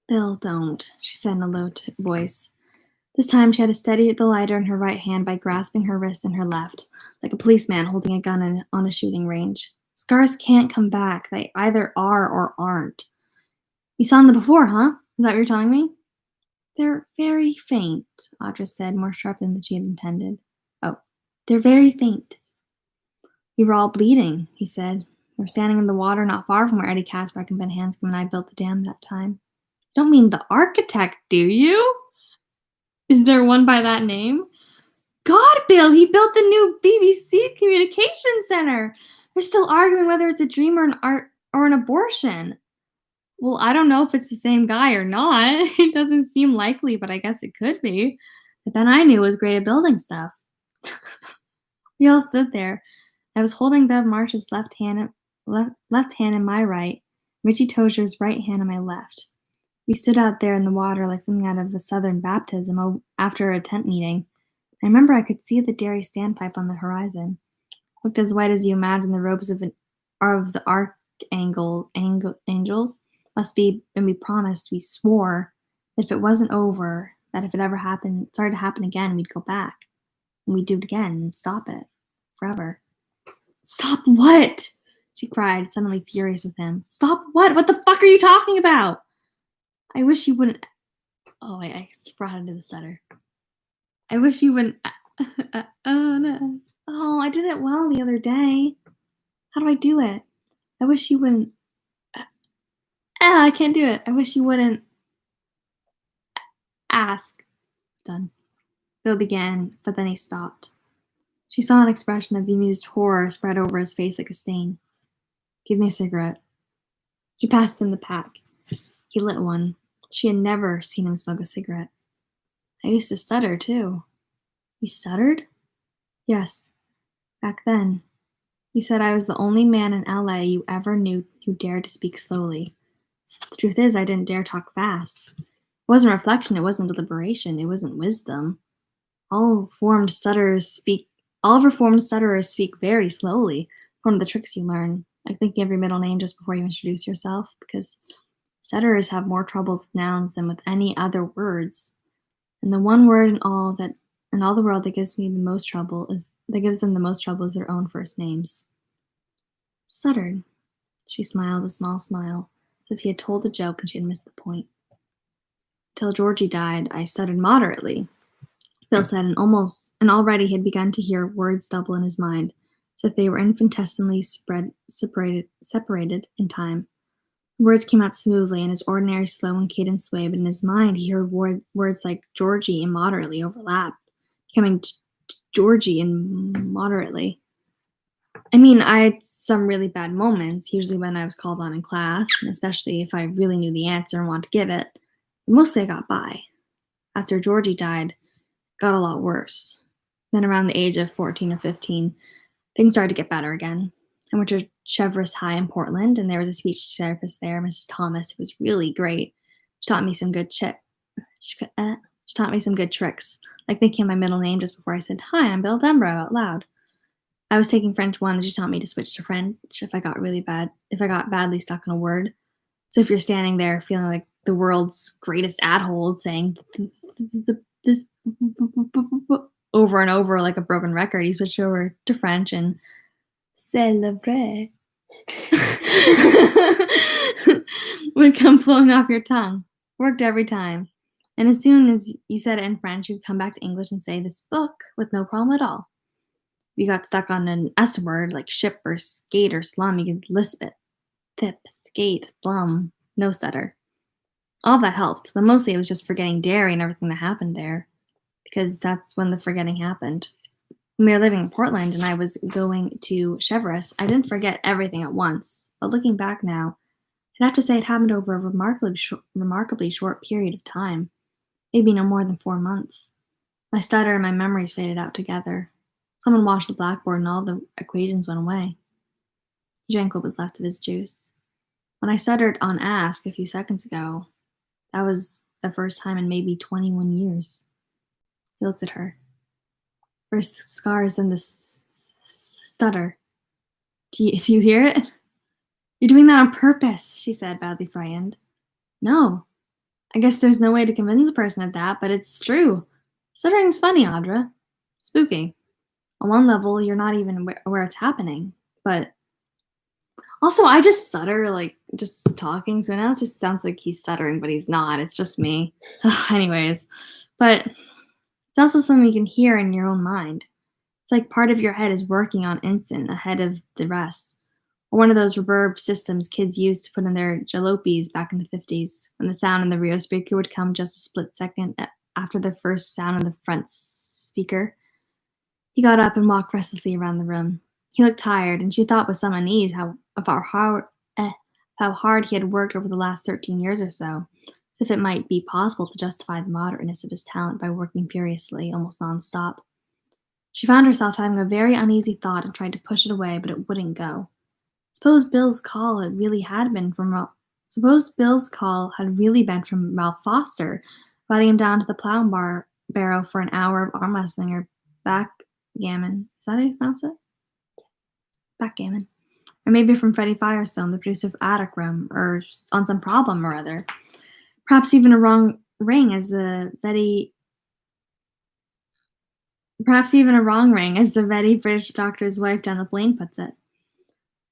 Bill, don't, she said in a low voice. This time she had to steady the lighter in her right hand by grasping her wrist in her left, like a policeman holding a gun on a shooting range. Scars can't come back. They either are or aren't. You saw them before, huh? Is that what you're telling me? They're very faint, Audra said, more sharply than she had intended. Oh, they're very faint. We were all bleeding, he said. We were standing in the water not far from where Eddie Kasprak and Ben Hanscom and I built the dam that time. You don't mean the architect, do you? Is there one by that name? God, Bill, he built the new BBC Communication Center. They're still arguing whether it's a dream or an abortion. Well, I don't know if it's the same guy or not. It doesn't seem likely, but I guess it could be. The Ben I knew was great at building stuff. We all stood there. I was holding Bev Marsh's left hand in my right, Richie Tozier's right hand in my left. We stood out there in the water like something out of a southern baptism after a tent meeting. I remember I could see the dairy standpipe on the horizon. Looked as white as you imagine the robes of the archangels must be, and we swore that if it wasn't over, that if it ever started to happen again, we'd go back. And we'd do it again and stop it. Forever. Stop what? She cried, suddenly furious with him. Stop what? What the fuck are you talking about? I wish you wouldn't. Oh, wait, I brought into the stutter. I wish you wouldn't. Oh, no. Oh, I did it well the other day. How do I do it? I wish you wouldn't. I can't do it. I wish you wouldn't ask. Done. Bill began, but then he stopped. She saw an expression of bemused horror spread over his face like a stain. Give me a cigarette. She passed him the pack. He lit one. She had never seen him smoke a cigarette. I used to stutter, too. You stuttered? Yes. Back then. You said I was the only man in LA you ever knew who dared to speak slowly. The truth is, I didn't dare talk fast. It wasn't reflection, it wasn't deliberation, it wasn't wisdom. All reformed stutterers speak very slowly. One of the tricks you learn, like thinking of your middle name just before you introduce yourself, because stutterers have more trouble with nouns than with any other words. And the one word in all the world that gives them the most trouble is their own first names. Stuttered. She smiled a small smile, as if he had told a joke and she had missed the point. Till Georgie died, I stuttered moderately, Bill said, and already he had begun to hear words double in his mind, as if they were infinitesimally separated in time. The words came out smoothly in his ordinary slow and cadenced way, but in his mind he heard words like Georgie immoderately overlapped, becoming Georgie immoderately. I mean, I had some really bad moments, usually when I was called on in class, and especially if I really knew the answer and wanted to give it. But mostly I got by. After Georgie died, it got a lot worse. Then around the age of 14 or 15, things started to get better again. I went to Cheverus High in Portland, and there was a speech therapist there, Mrs. Thomas, who was really great. taught me some good she taught me some good tricks, like thinking of my middle name just before I said, "Hi, I'm Bill Denbrough," out loud. I was taking French 1, and she taught me to switch to French if I got badly stuck in a word. So if you're standing there feeling like the world's greatest ad-hole saying this over and over like a broken record, you switch over to French and c'est le vrai would come flowing off your tongue. Worked every time. And as soon as you said it in French, you'd come back to English and say this book with no problem at all. If you got stuck on an S word like ship or skate or slum, you could lisp it. Thip, skate, slum, no stutter. All that helped, but mostly it was just forgetting Derry and everything that happened there, because that's when the forgetting happened. When we were living in Portland and I was going to Cheverus, I didn't forget everything at once, but looking back now, I'd have to say it happened over a remarkably short period of time, maybe no more than 4 months. My stutter and my memories faded out together. Someone washed the blackboard and all the equations went away. He drank what was left of his juice. When I stuttered on ask a few seconds ago, that was the first time in maybe 21 years. He looked at her. First the scars, then the stutter. Do you hear it? You're doing that on purpose, she said, badly frightened. No. I guess there's no way to convince a person of that, but it's true. Stuttering's funny, Audra. Spooky. On one level, you're not even aware it's happening, but also I just stutter, like, just talking, so now it just sounds like he's stuttering, but he's not. It's just me. Anyways, but it's also something you can hear in your own mind. It's like part of your head is working on instant ahead of the rest. Or one of those reverb systems kids used to put in their jalopies back in the 50s, when the sound in the rear speaker would come just a split second after the first sound in the front speaker. He got up and walked restlessly around the room. He looked tired, and she thought with some unease how hard he had worked over the last 13 years or so, as if it might be possible to justify the moderateness of his talent by working furiously, almost nonstop. She found herself having a very uneasy thought and tried to push it away, but it wouldn't go. Suppose Bill's call had really been from Ralph Foster, inviting him down to the plow barrow for an hour of arm wrestling or backgammon. Is that how you pronounce it? Backgammon. Or maybe from Freddie Firestone, the producer of Attic Room, or on some problem or other. Perhaps even a wrong ring, as the vetty British doctor's wife down the plane puts it.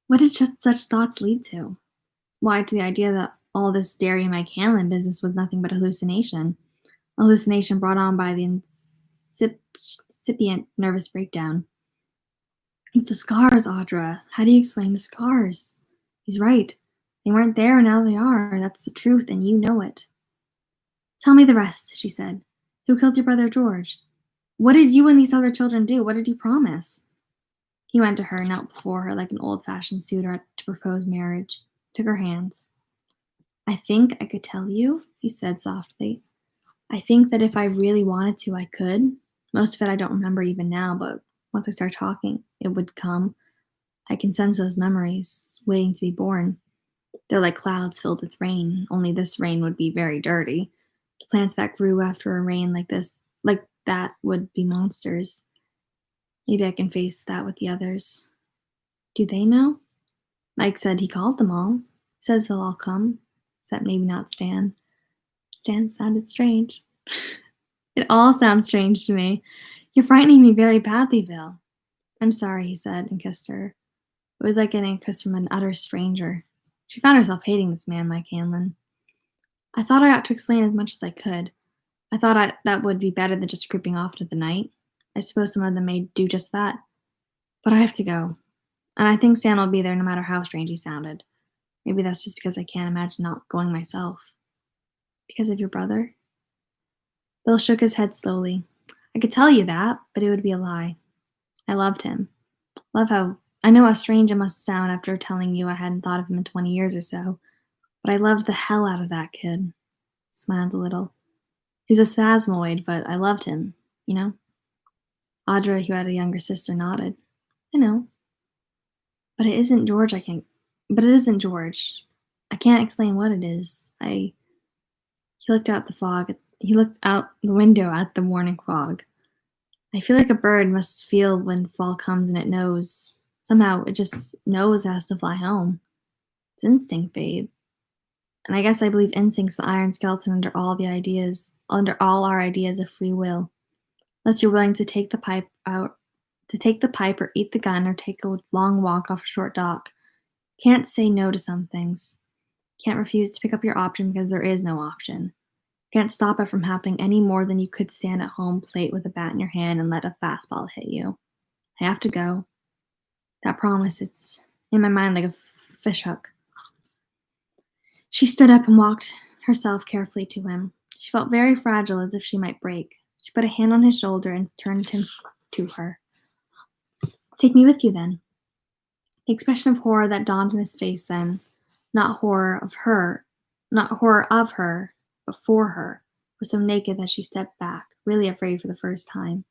What did such thoughts lead to? Why, to the idea that all this Derry Mike Hanlon business was nothing but a hallucination brought on by the incipient nervous breakdown. With the scars, Audra, how do you explain the scars? He's right. They weren't there, and now they are. That's the truth, and you know it. Tell me the rest, she said. Who killed your brother George? What did you and these other children do? What did you promise? He went to her, knelt before her like an old-fashioned suitor to propose marriage, took her hands. I think I could tell you, he said softly. I think that if I really wanted to, I could. Most of it I don't remember even now, but once I start talking, it would come. I can sense those memories waiting to be born. They're like clouds filled with rain, only this rain would be very dirty. The plants that grew after a rain like that would be monsters. Maybe I can face that with the others. Do they know? Mike said he called them all. Says they'll all come, except maybe not Stan. Stan sounded strange. It all sounds strange to me. You're frightening me very badly, Bill. I'm sorry, he said, and kissed her. It was like getting a kiss from an utter stranger. She found herself hating this man, Mike Hanlon. I thought I ought to explain as much as I could. I thought that would be better than just creeping off into the night. I suppose some of them may do just that. But I have to go. And I think Stan will be there no matter how strange he sounded. Maybe that's just because I can't imagine not going myself. Because of your brother? Bill shook his head slowly. I could tell you that, but it would be a lie. I loved him. I know how strange it must sound after telling you I hadn't thought of him in 20 years or so, but I loved the hell out of that kid. Smiled a little. He's a spasmoid, but I loved him, you know? Audra, who had a younger sister, nodded. I know. But it isn't George, I can't explain what it is. He looked out the window at the morning fog. I feel like a bird must feel when fall comes and it knows. Somehow it just knows it has to fly home. It's instinct, babe. And I guess I believe instinct's the iron skeleton under all our ideas of free will. Unless you're willing to take the pipe or eat the gun or take a long walk off a short dock. Can't say no to some things. Can't refuse to pick up your option because there is no option. Can't stop it from happening any more than you could stand at home plate with a bat in your hand and let a fastball hit you. I have to go. That promise, it's in my mind like a fish hook. She stood up and walked herself carefully to him. She felt very fragile, as if she might break. She put a hand on his shoulder and turned him to her. Take me with you, then. The expression of horror that dawned in his face then, not horror of her, but for her, was so naked that she stepped back, really afraid for the first time.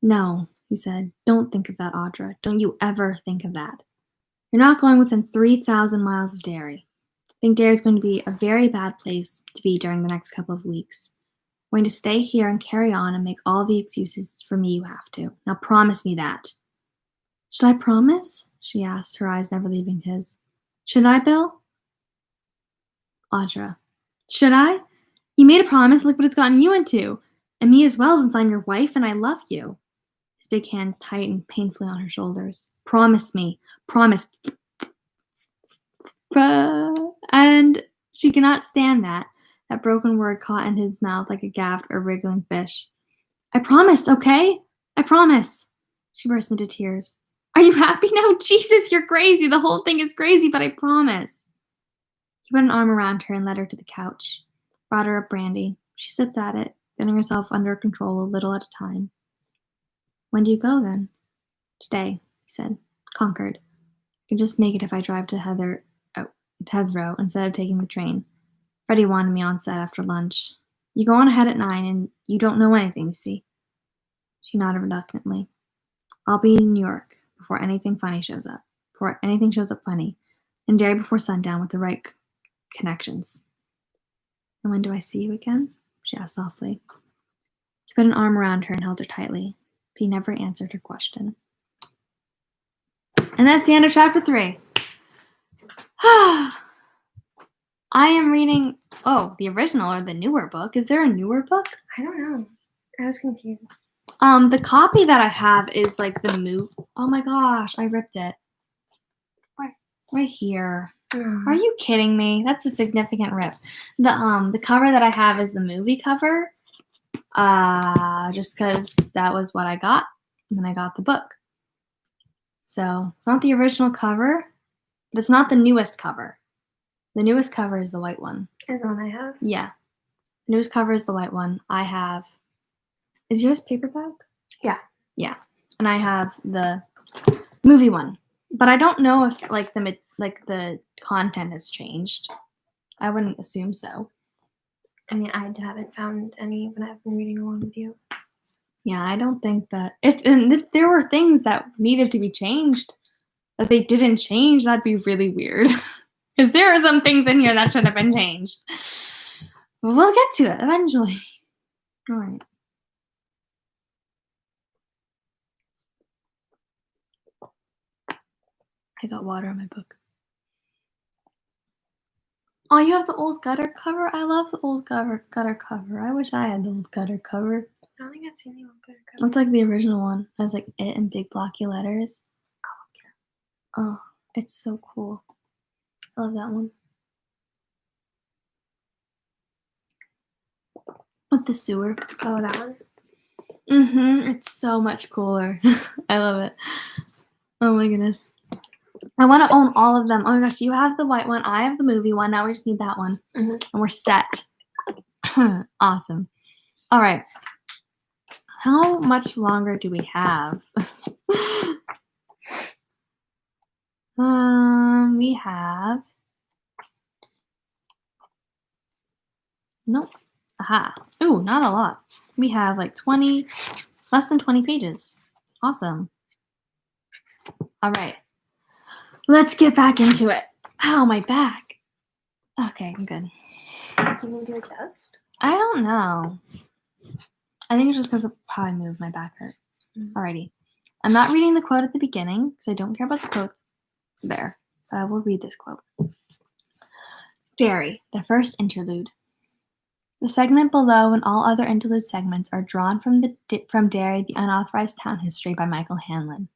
No, he said, don't think of that, Audra. Don't you ever think of that. You're not going within 3,000 miles of Derry. I think Derry's going to be a very bad place to be during the next couple of weeks. I'm going to stay here and carry on and make all the excuses for me you have to. Now promise me that. Should I promise? She asked, her eyes never leaving his. Should I, Bill? Audra. Should I? You made a promise, look what it's gotten you into. And me as well, since I'm your wife and I love you. His big hands tightened painfully on her shoulders. Promise me. Promise. And she could not stand that. That broken word caught in his mouth like a gaffed or wriggling fish. I promise, okay? I promise. She burst into tears. Are you happy now? Jesus, you're crazy. The whole thing is crazy, but I promise. He put an arm around her and led her to the couch. Brought her a brandy. She sipped at it, getting herself under control a little at a time. When do you go, then? Today, he said, conquered. I can just make it if I drive to Heathrow instead of taking the train. Freddie wanted me on set after lunch. You go on ahead at 9, and you don't know anything, you see. She nodded reluctantly. I'll be in New York before anything funny shows up. Before anything shows up funny. And Derry before sundown with the right connections. And when do I see you again? She asked softly. He put an arm around her and held her tightly. But he never answered her question. And that's the end of chapter 3. I am reading, the original or the newer book. Is there a newer book? I don't know. I was confused. The copy that I have is like the movie. Oh my gosh, I ripped it. Right here. Are you kidding me? That's a significant rip. The cover that I have is the movie cover. Just because that was what I got when I got the book. So it's not the original cover, but it's not the newest cover. The newest cover is the white one. Is the one I have? Yeah. The newest cover is the white one. I have. Is yours paperback? Yeah. Yeah. And I have the movie one. But I don't know if the content has changed. I wouldn't assume so. I mean, I haven't found any when I've been reading along with you. Yeah, I don't think that if there were things that needed to be changed that they didn't change, that'd be really weird. Because there are some things in here that should have been changed. But we'll get to it eventually. All right. I got water on my book. Oh, you have the old gutter cover? I love the old gutter cover. I wish I had the old gutter cover. I don't think I've seen the old gutter cover. It's like the original one. It has like it in big blocky letters. Oh, it's so cool. I love that one. With the sewer. Oh, that one? It's so much cooler. I love it. Oh my goodness. I want to own all of them. Oh my gosh, you have the white one. I have the movie one. Now we just need that one. And we're set. Awesome. All right. How much longer do we have? We have. Nope. Aha. Ooh, not a lot. We have like less than 20 pages. Awesome. All right. Let's get back into it. Ow, my back. Okay, I'm good. Do you mean to adjust? I don't know. I think it's just because of how I move. My back hurt. Alrighty. I'm not reading the quote at the beginning because I don't care about the quotes there, but I will read this quote. Dairy, the first interlude. The segment below and all other interlude segments are drawn from Dairy, the Unauthorized Town History by Michael Hanlon.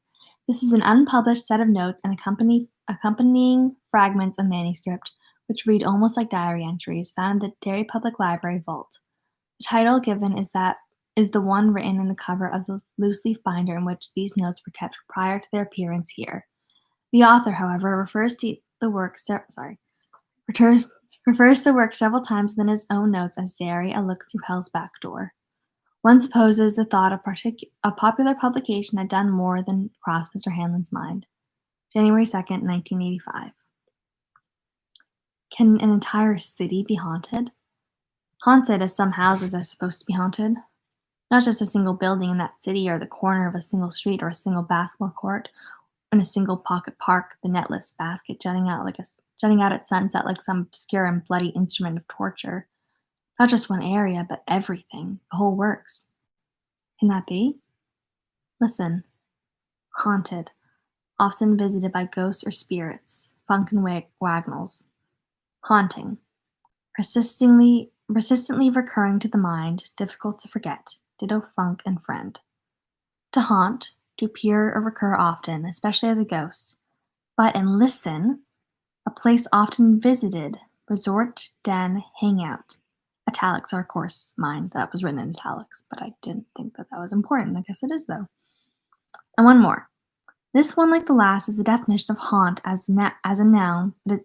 This is an unpublished set of notes and accompanying fragments of manuscript, which read almost like diary entries found in the Derry Public Library vault. The title given is the one written in the cover of the loose-leaf binder in which these notes were kept prior to their appearance here. The author, however, refers to the work several times in his own notes as Dairy, A Look Through Hell's Back Door. One supposes the thought of popular publication had done more than cross Mr. Hanlon's mind. January 2nd, 1985. Can an entire city be haunted? Haunted as some houses are supposed to be haunted. Not just a single building in that city or the corner of a single street or a single basketball court in a single pocket park, the netless basket jutting out at sunset like some obscure and bloody instrument of torture. Not just one area, but everything, the whole works. Can that be? Listen. Haunted, often visited by ghosts or spirits, funk and wagnalls. Haunting, persistently recurring to the mind, difficult to forget, ditto funk and friend. To haunt, to appear or recur often, especially as a ghost. But, and listen, a place often visited, resort, den, hangout. Italics are, of course, mine. That was written in italics, but I didn't think that was important. I guess it is, though. And one more. This one, like the last, is the definition of haunt as a noun, but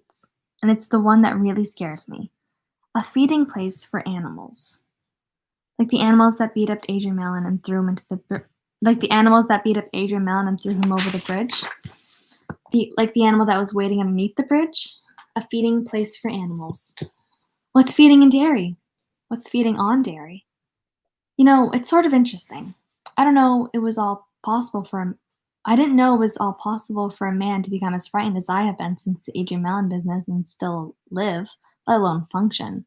it's the one that really scares me. A feeding place for animals. Like the animals that beat up Adrian Mellon and threw him over the bridge. Like the animal that was waiting underneath the bridge. A feeding place for animals. What's feeding in Dairy? What's feeding on Dairy? You know, it's sort of interesting. I didn't know it was all possible for a man to become as frightened as I have been since the Adrian Mellon business and still live, let alone function.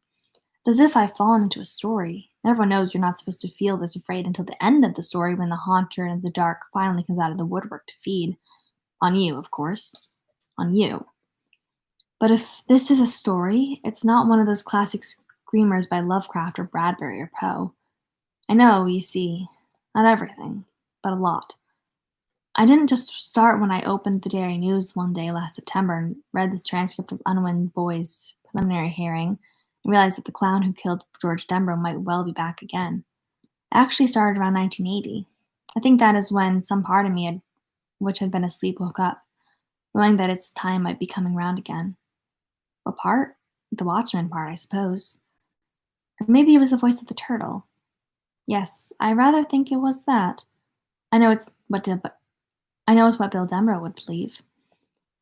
It's as if I've fallen into a story. Everyone knows you're not supposed to feel this afraid until the end of the story when the haunter in the dark finally comes out of the woodwork to feed. On you, of course. On you. But if this is a story, it's not one of those classic screamers by Lovecraft or Bradbury or Poe. I know, you see, not everything, but a lot. I didn't just start when I opened the Dairy News one day last September and read this transcript of Unwin Boy's preliminary hearing and realized that the clown who killed George Denbrough might well be back again. It actually started around 1980. I think that is when some part of me, which had been asleep, woke up, knowing that its time might be coming round again. What part? The Watchman part, I suppose. Or maybe it was the voice of the turtle. Yes, I rather think it was that. I know it's what Bill Denbrough would believe.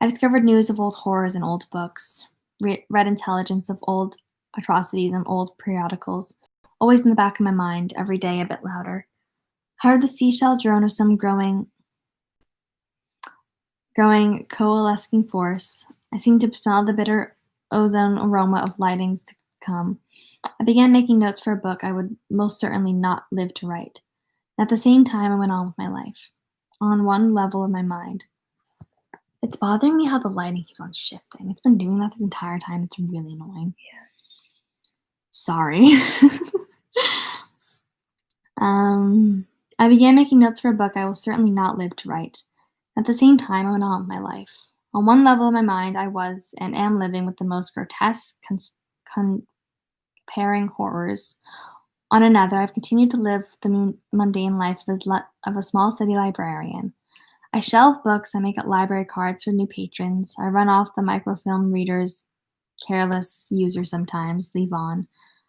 I discovered news of old horrors in old books, read intelligence of old atrocities in old periodicals, always in the back of my mind, every day a bit louder. I heard the seashell drone of some growing coalescing force. I seemed to smell the bitter ozone aroma of lightnings to come. I began making notes for a book I would most certainly not live to write. At the same time, I went on with my life, on one level of my mind. It's bothering me how the lighting keeps on shifting. It's been doing that this entire time. It's really annoying. Yeah. Sorry. I began making notes for a book I will certainly not live to write. At the same time, I went on with my life. On one level of my mind, I was and am living with the most grotesque, comparing horrors. On another, I've continued to live the mundane life of a small city librarian. I shelve books, I make up library cards for new patrons, I run off the microfilm readers, careless user sometimes, leave on.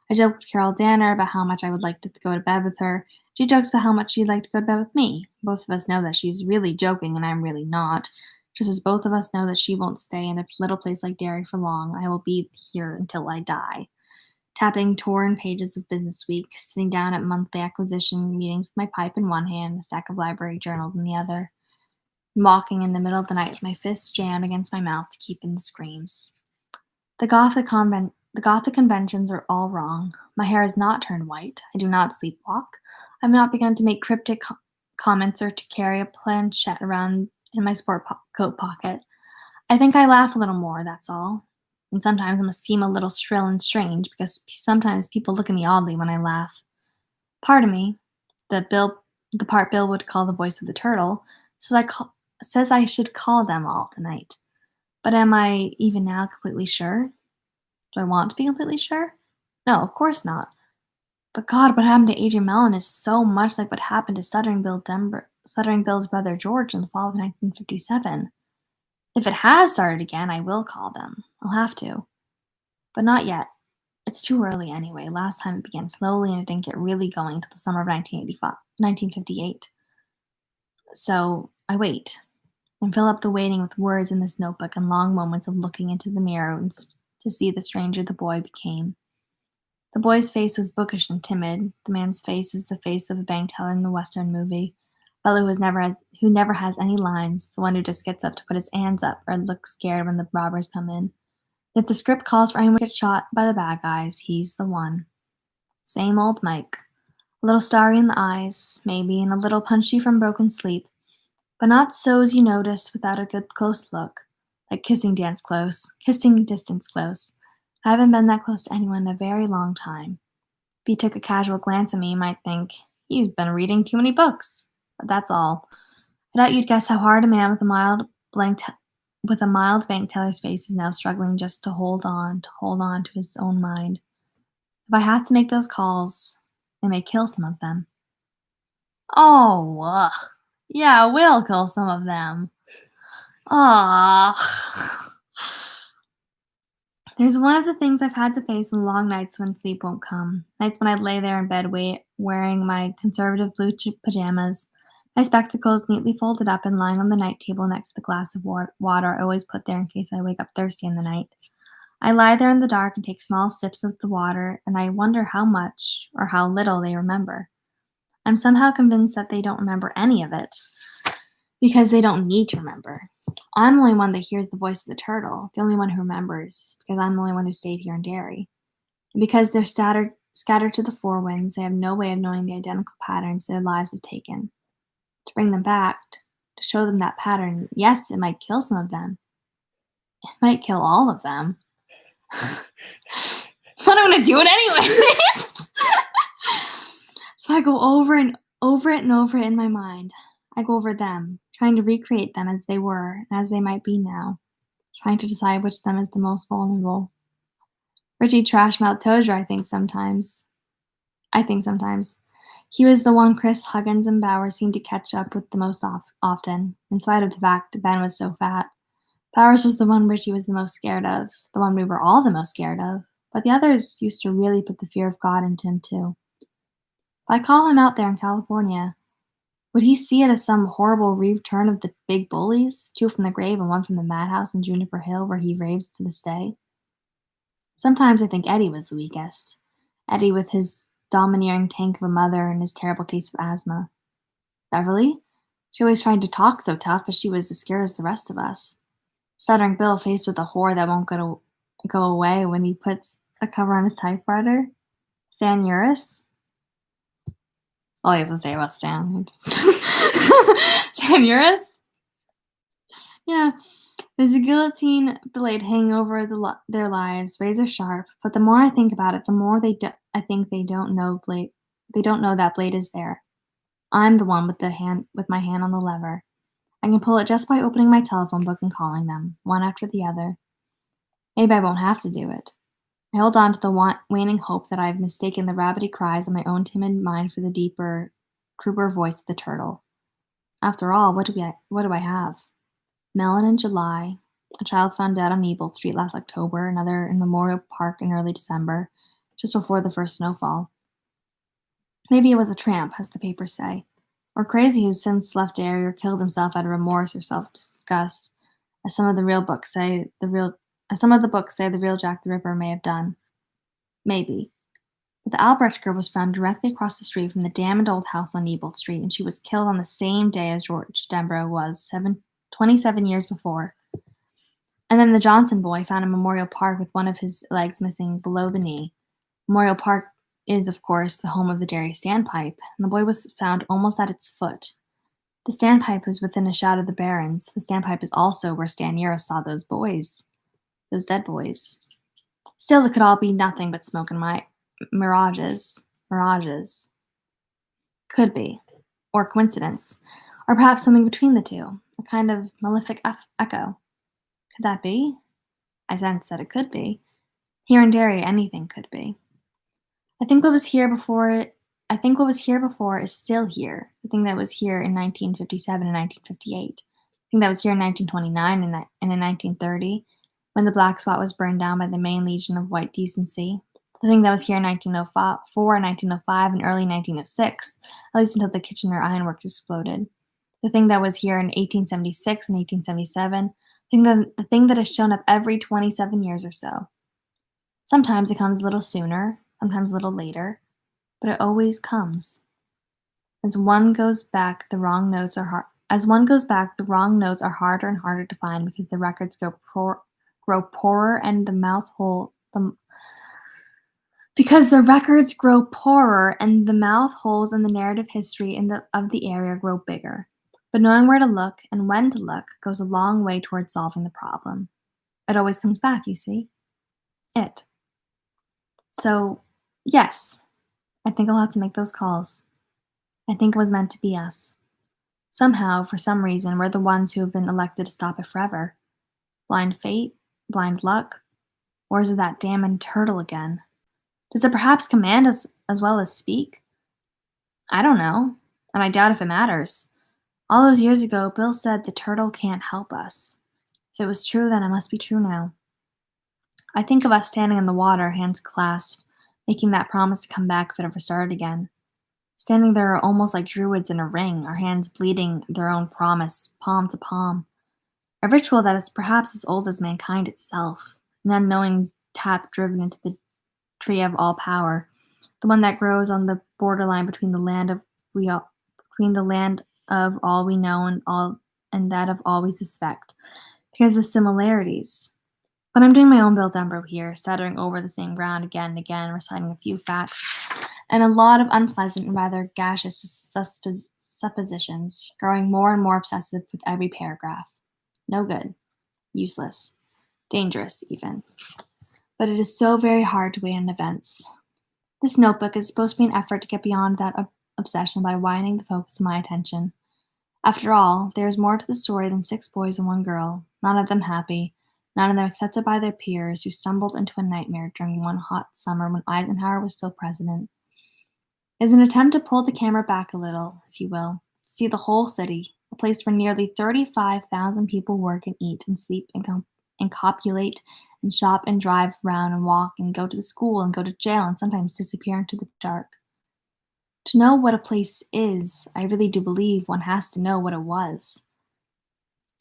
I joke with Carol Danner about how much I would like to go to bed with her. She jokes about how much she'd like to go to bed with me. Both of us know that she's really joking and I'm really not. Just as both of us know that she won't stay in a little place like Derry for long, I will be here until I die. Tapping torn pages of Business Week, sitting down at monthly acquisition meetings with my pipe in one hand, a stack of library journals in the other. Walking in the middle of the night with my fists jammed against my mouth to keep in the screams. The The Gothic conventions are all wrong. My hair has not turned white. I do not sleepwalk. I have not begun to make cryptic comments or to carry a planchette around in my coat pocket. I think I laugh a little more, that's all. And sometimes I must seem a little shrill and strange because sometimes people look at me oddly when I laugh. Part of me, the part Bill would call the voice of the turtle, says I should call them all tonight. But am I even now completely sure? Do I want to be completely sure? No, of course not. But God, what happened to Adrian Mellon is so much like what happened to Stuttering Bill's brother George in the fall of 1957. If it has started again, I will call them. I'll have to. But not yet. It's too early anyway. Last time it began slowly and it didn't get really going until the summer of 1958. So I wait and fill up the waiting with words in this notebook and long moments of looking into the mirror to see the stranger the boy became. The boy's face was bookish and timid. The man's face is the face of a bank teller in the Western movie. A fellow who never has any lines, the one who just gets up to put his hands up or looks scared when the robbers come in. If the script calls for anyone to get shot by the bad guys, he's the one. Same old Mike. A little starry in the eyes, maybe, and a little punchy from broken sleep, but not so as you notice without a good close look, like kissing distance close. I haven't been that close to anyone in a very long time. If you took a casual glance at me, you might think, he's been reading too many books. But that's all. I doubt you'd guess how hard a man with a mild bank teller's face is now struggling just to hold on to his own mind. If I have to make those calls, I may kill some of them. Oh, yeah, I will kill some of them. There's one of the things I've had to face in long nights when sleep won't come. Nights when I'd lay there in bed wearing my conservative blue pajamas, my spectacles neatly folded up and lying on the night table next to the glass of water I always put there in case I wake up thirsty in the night. I lie there in the dark and take small sips of the water, and I wonder how much or how little they remember. I'm somehow convinced that they don't remember any of it, because they don't need to remember. I'm the only one that hears the voice of the turtle, the only one who remembers, because I'm the only one who stayed here in Derry. And because they're scattered to the four winds, they have no way of knowing the identical patterns their lives have taken. To bring them back, to show them that pattern, yes, it might kill some of them. It might kill all of them. But I'm going to do it anyways. So I go over and over it and over it in my mind. I go over them, trying to recreate them as they were and as they might be now, trying to decide which of them is the most vulnerable. Richie Trashmouth Tozier, I think sometimes. He was the one Chris, Huggins, and Bowers seemed to catch up with the most often, in spite of the fact Ben was so fat. Bowers was the one Richie was the most scared of, the one we were all the most scared of, but the others used to really put the fear of God into him too. If I call him out there in California, would he see it as some horrible return of the big bullies, 2 from the grave and 1 from the madhouse in Juniper Hill where he raves to this day? Sometimes I think Eddie was the weakest. Eddie with his domineering tank of a mother and his terrible case of asthma. Beverly? She always tried to talk so tough, but she was as scared as the rest of us. Stuttering Bill faced with a whore that won't go away when he puts a cover on his typewriter. Stan Uris? All he has to say about Stan. Stan Uris? Yeah. There's a guillotine blade hanging over their lives, razor sharp. But the more I think about it, the more I think they don't know that blade is there. I'm the one with my hand on the lever. I can pull it just by opening my telephone book and calling them, one after the other. Maybe I won't have to do it. I hold on to the waning hope that I've mistaken the rabbity cries of my own timid mind for the deeper, truer voice of the turtle. After all, what do I have? Mellon in July, a child found dead on Neibolt Street last October, another in Memorial Park in early December, just before the first snowfall. Maybe it was a tramp, as the papers say, or crazy who's since left Derry or killed himself out of remorse or self-disgust, as some of the books say the real Jack the Ripper may have done. Maybe. But the Albrecht girl was found directly across the street from the damned old house on Neibolt Street, and she was killed on the same day as George Denbrough was 27 years before. And then the Johnson boy found a Memorial Park with one of his legs missing below the knee. Memorial Park is, of course, the home of the Dairy Standpipe, and the boy was found almost at its foot. The Standpipe was within a shout of the Barrens. The Standpipe is also where Stan Uris saw those boys, those dead boys. Still, it could all be nothing but smoke and mirages. Mirages. Could be. Or coincidence. Or perhaps something between the two. A kind of malefic echo. Could that be? I sensed that it could be. Here in Derry, anything could be. I think what was here before is still here. The thing that was here in 1957 and 1958. The thing that was here in 1929 and in 1930, when the Black Spot was burned down by the main Legion of White Decency. The thing that was here in 1904, 1905, and early 1906, at least until the Kitchener Ironworks exploded. The thing that was here in 1876 and 1877. The thing that has shown up every 27 years or so. Sometimes it comes a little sooner, sometimes a little later, but it always comes. As one goes back, the wrong notes are harder and harder to find because the records grow poorer and the mouth holes in the narrative history of the area grow bigger. But knowing where to look and when to look goes a long way toward solving the problem. It always comes back, you see. It. So, yes, I think I'll have to make those calls. I think it was meant to be us. Somehow, for some reason, we're the ones who have been elected to stop it forever. Blind fate? Blind luck? Or is it that damned turtle again? Does it perhaps command us as well as speak? I don't know, and I doubt if it matters. All those years ago, Bill said the turtle can't help us. If it was true, then it must be true now. I think of us standing in the water, hands clasped, making that promise to come back if it ever started again. Standing there almost like druids in a ring, our hands bleeding their own promise, palm to palm. A ritual that is perhaps as old as mankind itself, an unknowing tap driven into the tree of all power, the one that grows on the borderline between the land of all we know and that of all we suspect, because the similarities. But I'm doing my own Bill Denbrough here, stuttering over the same ground again and again, reciting a few facts, and a lot of unpleasant and rather gaseous suppositions, growing more and more obsessive with every paragraph. No good. Useless. Dangerous, even. But it is so very hard to wait on events. This notebook is supposed to be an effort to get beyond that obsession by widening the focus of my attention. After all, there is more to the story than 6 boys and 1 girl, none of them happy, none of them accepted by their peers, who stumbled into a nightmare during one hot summer when Eisenhower was still president. It is an attempt to pull the camera back a little, if you will, to see the whole city, a place where nearly 35,000 people work and eat and sleep and copulate and shop and drive round and walk and go to the school and go to jail and sometimes disappear into the dark. To know what a place is, I really do believe one has to know what it was.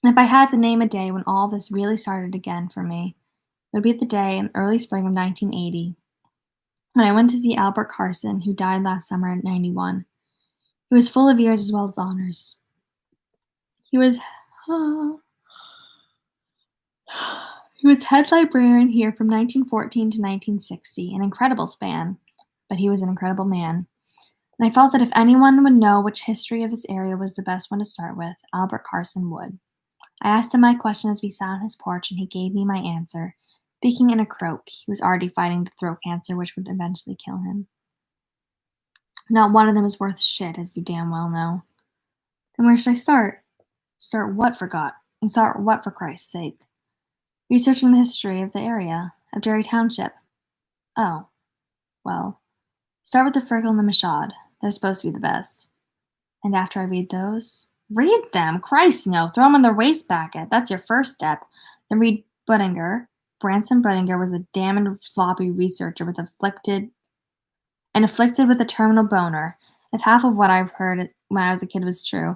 And if I had to name a day when all this really started again for me, it would be the day in early spring of 1980, when I went to see Albert Carson, who died last summer at 91. He was full of years as well as honors. He was head librarian here from 1914 to 1960, an incredible span, but he was an incredible man. And I felt that if anyone would know which history of this area was the best one to start with, Albert Carson would. I asked him my question as we sat on his porch, and he gave me my answer. Speaking in a croak, he was already fighting the throat cancer which would eventually kill him. Not one of them is worth shit, as you damn well know. Then where should I start? Start what, and start what for Christ's sake? Researching the history of the area, of Derry Township. Oh, well, start with the Friggle and the Mashad. They're supposed to be the best. And after I read those, read them! Christ, no! Throw them in their wastebasket. That's your first step. Then read Budinger. Branson Budinger was a damned sloppy researcher afflicted with a terminal boner. If half of what I've heard when I was a kid was true,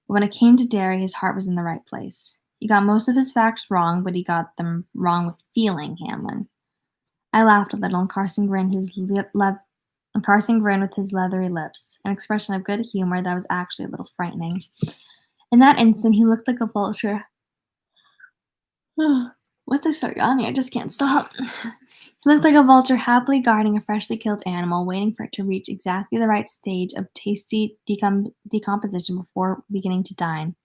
but when it came to Derry, his heart was in the right place. He got most of his facts wrong, but he got them wrong with feeling, Hanlon. I laughed a little, and Carson grinned with his leathery lips, an expression of good humor that was actually a little frightening. In that instant, he looked like a vulture Once I start yawning, I just can't stop. He looked like a vulture happily guarding a freshly killed animal, waiting for it to reach exactly the right stage of tasty decomposition before beginning to dine.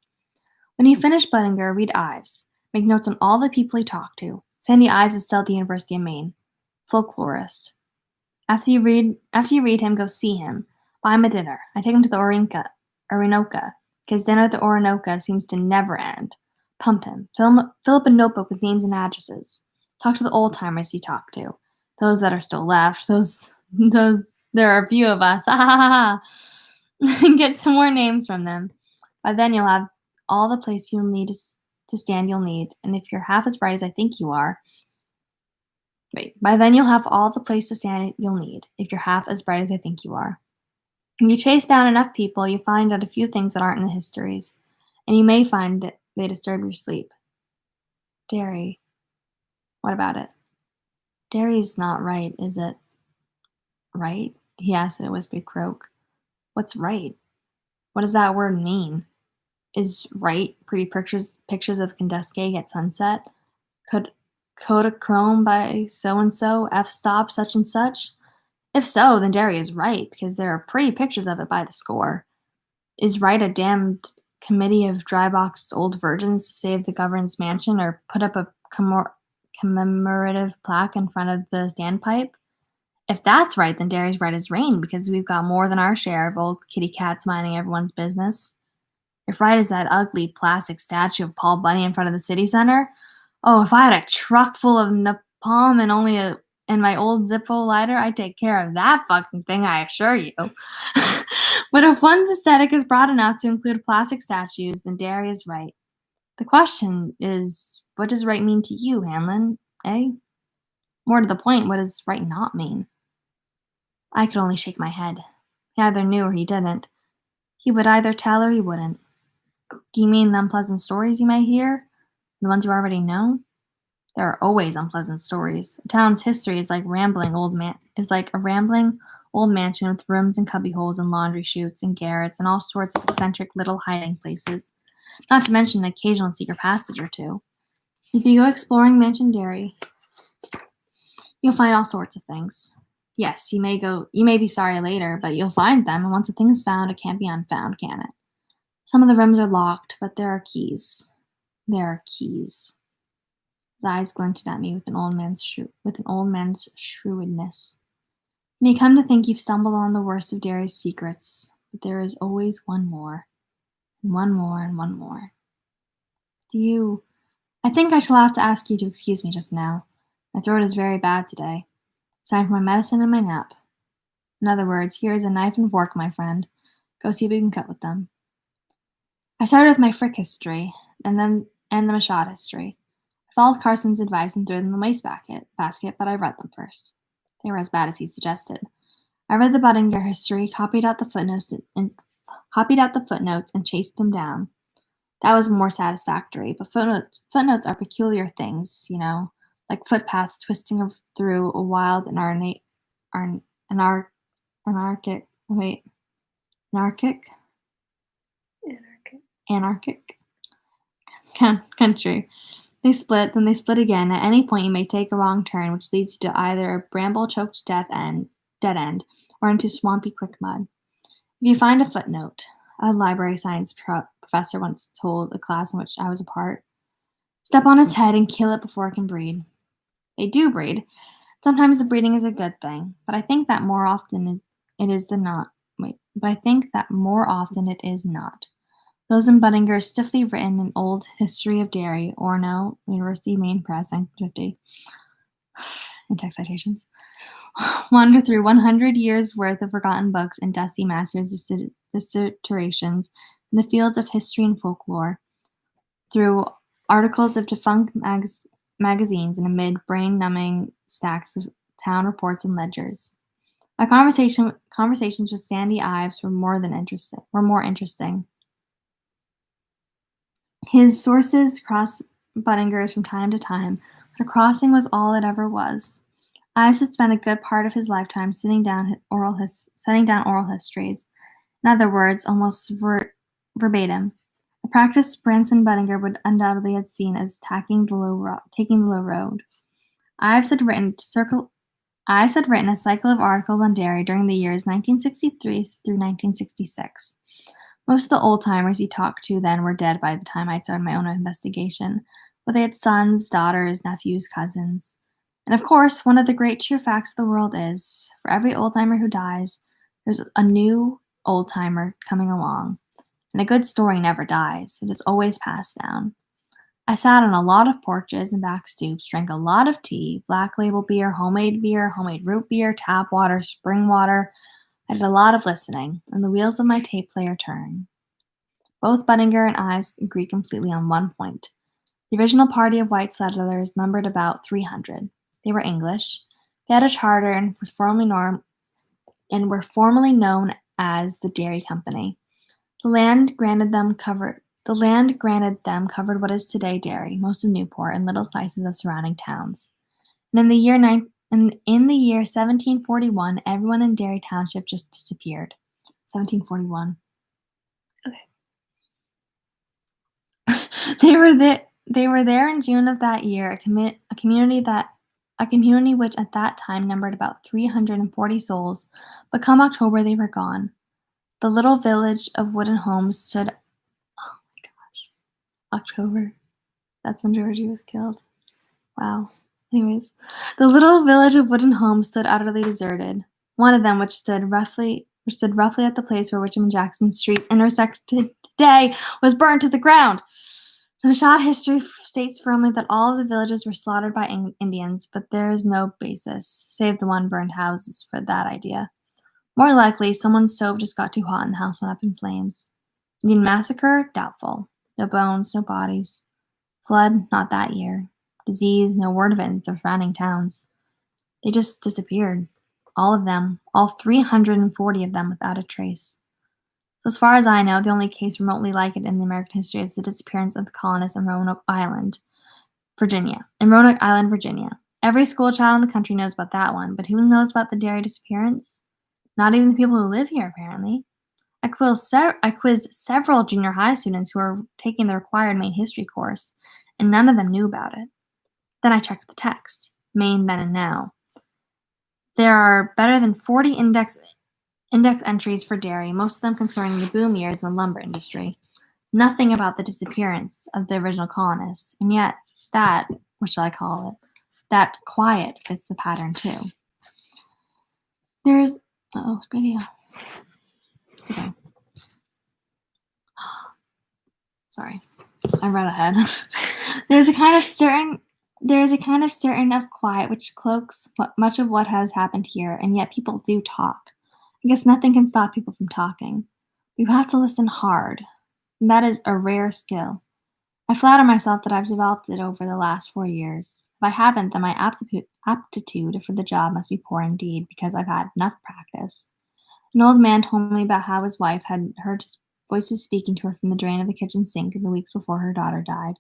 When he finished Buttinger, read Ives. Make notes on all the people he talked to. Sandy Ives is still at the University of Maine. Folklorist. After you read him, go see him. Buy him a dinner. I take him to the Orinoco, because dinner at the Orinoco seems to never end. Pump him. Fill up a notebook with names and addresses. Talk to the old timers you talk to. Those that are still left. Those there are a few of us. Ha ha ha ha. Get some more names from them. By then you'll have all the place you'll need to stand you'll need. And if you're half as bright as I think you are, by then you'll have all the place to stand you'll need, if you're half as bright as I think you are. If you chase down enough people, you find out a few things that aren't in the histories, and you may find that they disturb your sleep. Dairy. What about it? Dairy's not right, is it? Right? He asked in a whispered croak. What's right? What does that word mean? Is right pretty pictures of Kandusky at sunset? Kodachrome by so-and-so, f-stop such and such? If so, then Derry is right, because there are pretty pictures of it by the score. Is right a damned committee of dry-boxed old virgins to save the governor's mansion or put up a commemorative plaque in front of the standpipe? If that's right, then Derry's right as rain, because we've got more than our share of old kitty cats minding everyone's business. If right is that ugly plastic statue of Paul Bunyan in front of the city center, oh, if I had a truck full of napalm and my old Zippo lighter, I'd take care of that fucking thing, I assure you. But if one's aesthetic is broad enough to include plastic statues, then Derry is right. The question is, what does right mean to you, Hanlon? Eh? More to the point, what does right not mean? I could only shake my head. He either knew or he didn't. He would either tell or he wouldn't. Do you mean the unpleasant stories you may hear? The ones you already know? There are always unpleasant stories. A town's history is like a rambling old mansion with rooms and cubbyholes and laundry chutes and garrets and all sorts of eccentric little hiding places. Not to mention an occasional secret passage or two. If you go exploring Mansion Dairy, you'll find all sorts of things. Yes, you may be sorry later, but you'll find them, and once a thing is found, it can't be unfound, can it? Some of the rooms are locked, but there are keys. There are keys. His eyes glinted at me with an old man's shrewdness. You may come to think you've stumbled on the worst of Dairy's secrets, but there is always one more, and one more, and one more. I think I shall have to ask you to excuse me just now. My throat is very bad today. It's time for my medicine and my nap. In other words, here is a knife and fork, my friend. Go see what you can cut with them. I started with my Frick history, and the Mashad history. I followed Carson's advice and threw them in the wastebasket, but I read them first. They were as bad as he suggested. I read the Buttinger history, copied out the footnotes, and chased them down. That was more satisfactory, but footnotes are peculiar things, like footpaths twisting through a wild and anarchic country. They split, then they split again. At any point, you may take a wrong turn, which leads you to either a bramble-choked dead end, or into swampy quick mud. If you find a footnote, a library science professor once told a class in which I was a part, step on its head and kill it before it can breed. They do breed. Sometimes the breeding is a good thing, but I think that more often it is not. Those in Buttinger stiffly written in Old History of Dairy, Orono, University of Maine Press, 1950, in text citations, wander through 100 years' worth of forgotten books and dusty masters' dissertations in the fields of history and folklore, through articles of defunct magazines and amid brain-numbing stacks of town reports and ledgers. My conversations with Sandy Ives were more interesting. His sources crossed Buttinger's from time to time, but a crossing was all it ever was. Ives had spent a good part of his lifetime setting down oral histories. In other words, almost verbatim. a practice Branson Bettinger would undoubtedly have seen as taking the low road. I've said written a cycle of articles on dairy during the years 1963 through 1966. Most of the old-timers you talked to then were dead by the time I started my own investigation, but they had sons, daughters, nephews, cousins. And of course, one of the great true facts of the world is, for every old-timer who dies, there's a new old-timer coming along. And a good story never dies. It is always passed down. I sat on a lot of porches and back stoops, drank a lot of tea, Black Label beer, homemade root beer, tap water, spring water. I did a lot of listening, and the wheels of my tape player turned. Both Bettinger and I agreed completely on one point. The original party of white settlers numbered about 300. They were English. They had a charter and were formally known as the Dairy Company. The land granted them covered what is today Derry, most of Newport, and little slices of surrounding towns. And in the year 1741, everyone in Derry Township just disappeared. 1741. Okay. They were there in June of that year, a community which at that time numbered about 340 souls, but come October they were gone. The little village of wooden homes stood. Oh my gosh. October. That's when Georgie was killed. Wow. Anyways, the little village of wooden homes stood utterly deserted. One of them, which stood roughly at the place where Richmond Jackson streets intersected today, was burned to the ground. The Mashad history states firmly that all of the villages were slaughtered by Indians, but there is no basis, save the one burned houses, for that idea. More likely, someone's stove just got too hot and the house went up in flames. Indian massacre? Doubtful. No bones, no bodies. Flood? Not that year. Disease? No word of it in the surrounding towns. They just disappeared. All of them. All 340 of them without a trace. So as far as I know, the only case remotely like it in the American history is the disappearance of the colonists in Roanoke Island, Virginia. Every school child in the country knows about that one, but who knows about the dairy disappearance? Not even the people who live here, apparently. I quizzed several junior high students who were taking the required Maine history course, and none of them knew about it. Then I checked the text, Maine then and now. There are better than 40 index entries for dairy, most of them concerning the boom years in the lumber industry. Nothing about the disappearance of the original colonists, and yet that, what shall I call it, that quiet fits the pattern too. There's video. Okay. Sorry, I read ahead. There is a kind of certain of quiet which cloaks much of what has happened here, and yet people do talk. I guess nothing can stop people from talking. You have to listen hard, and that is a rare skill. I flatter myself that I've developed it over the last 4 years. If I haven't, then my aptitude for the job must be poor indeed, because I've had enough practice. An old man told me about how his wife had heard voices speaking to her from the drain of the kitchen sink in the weeks before her daughter died.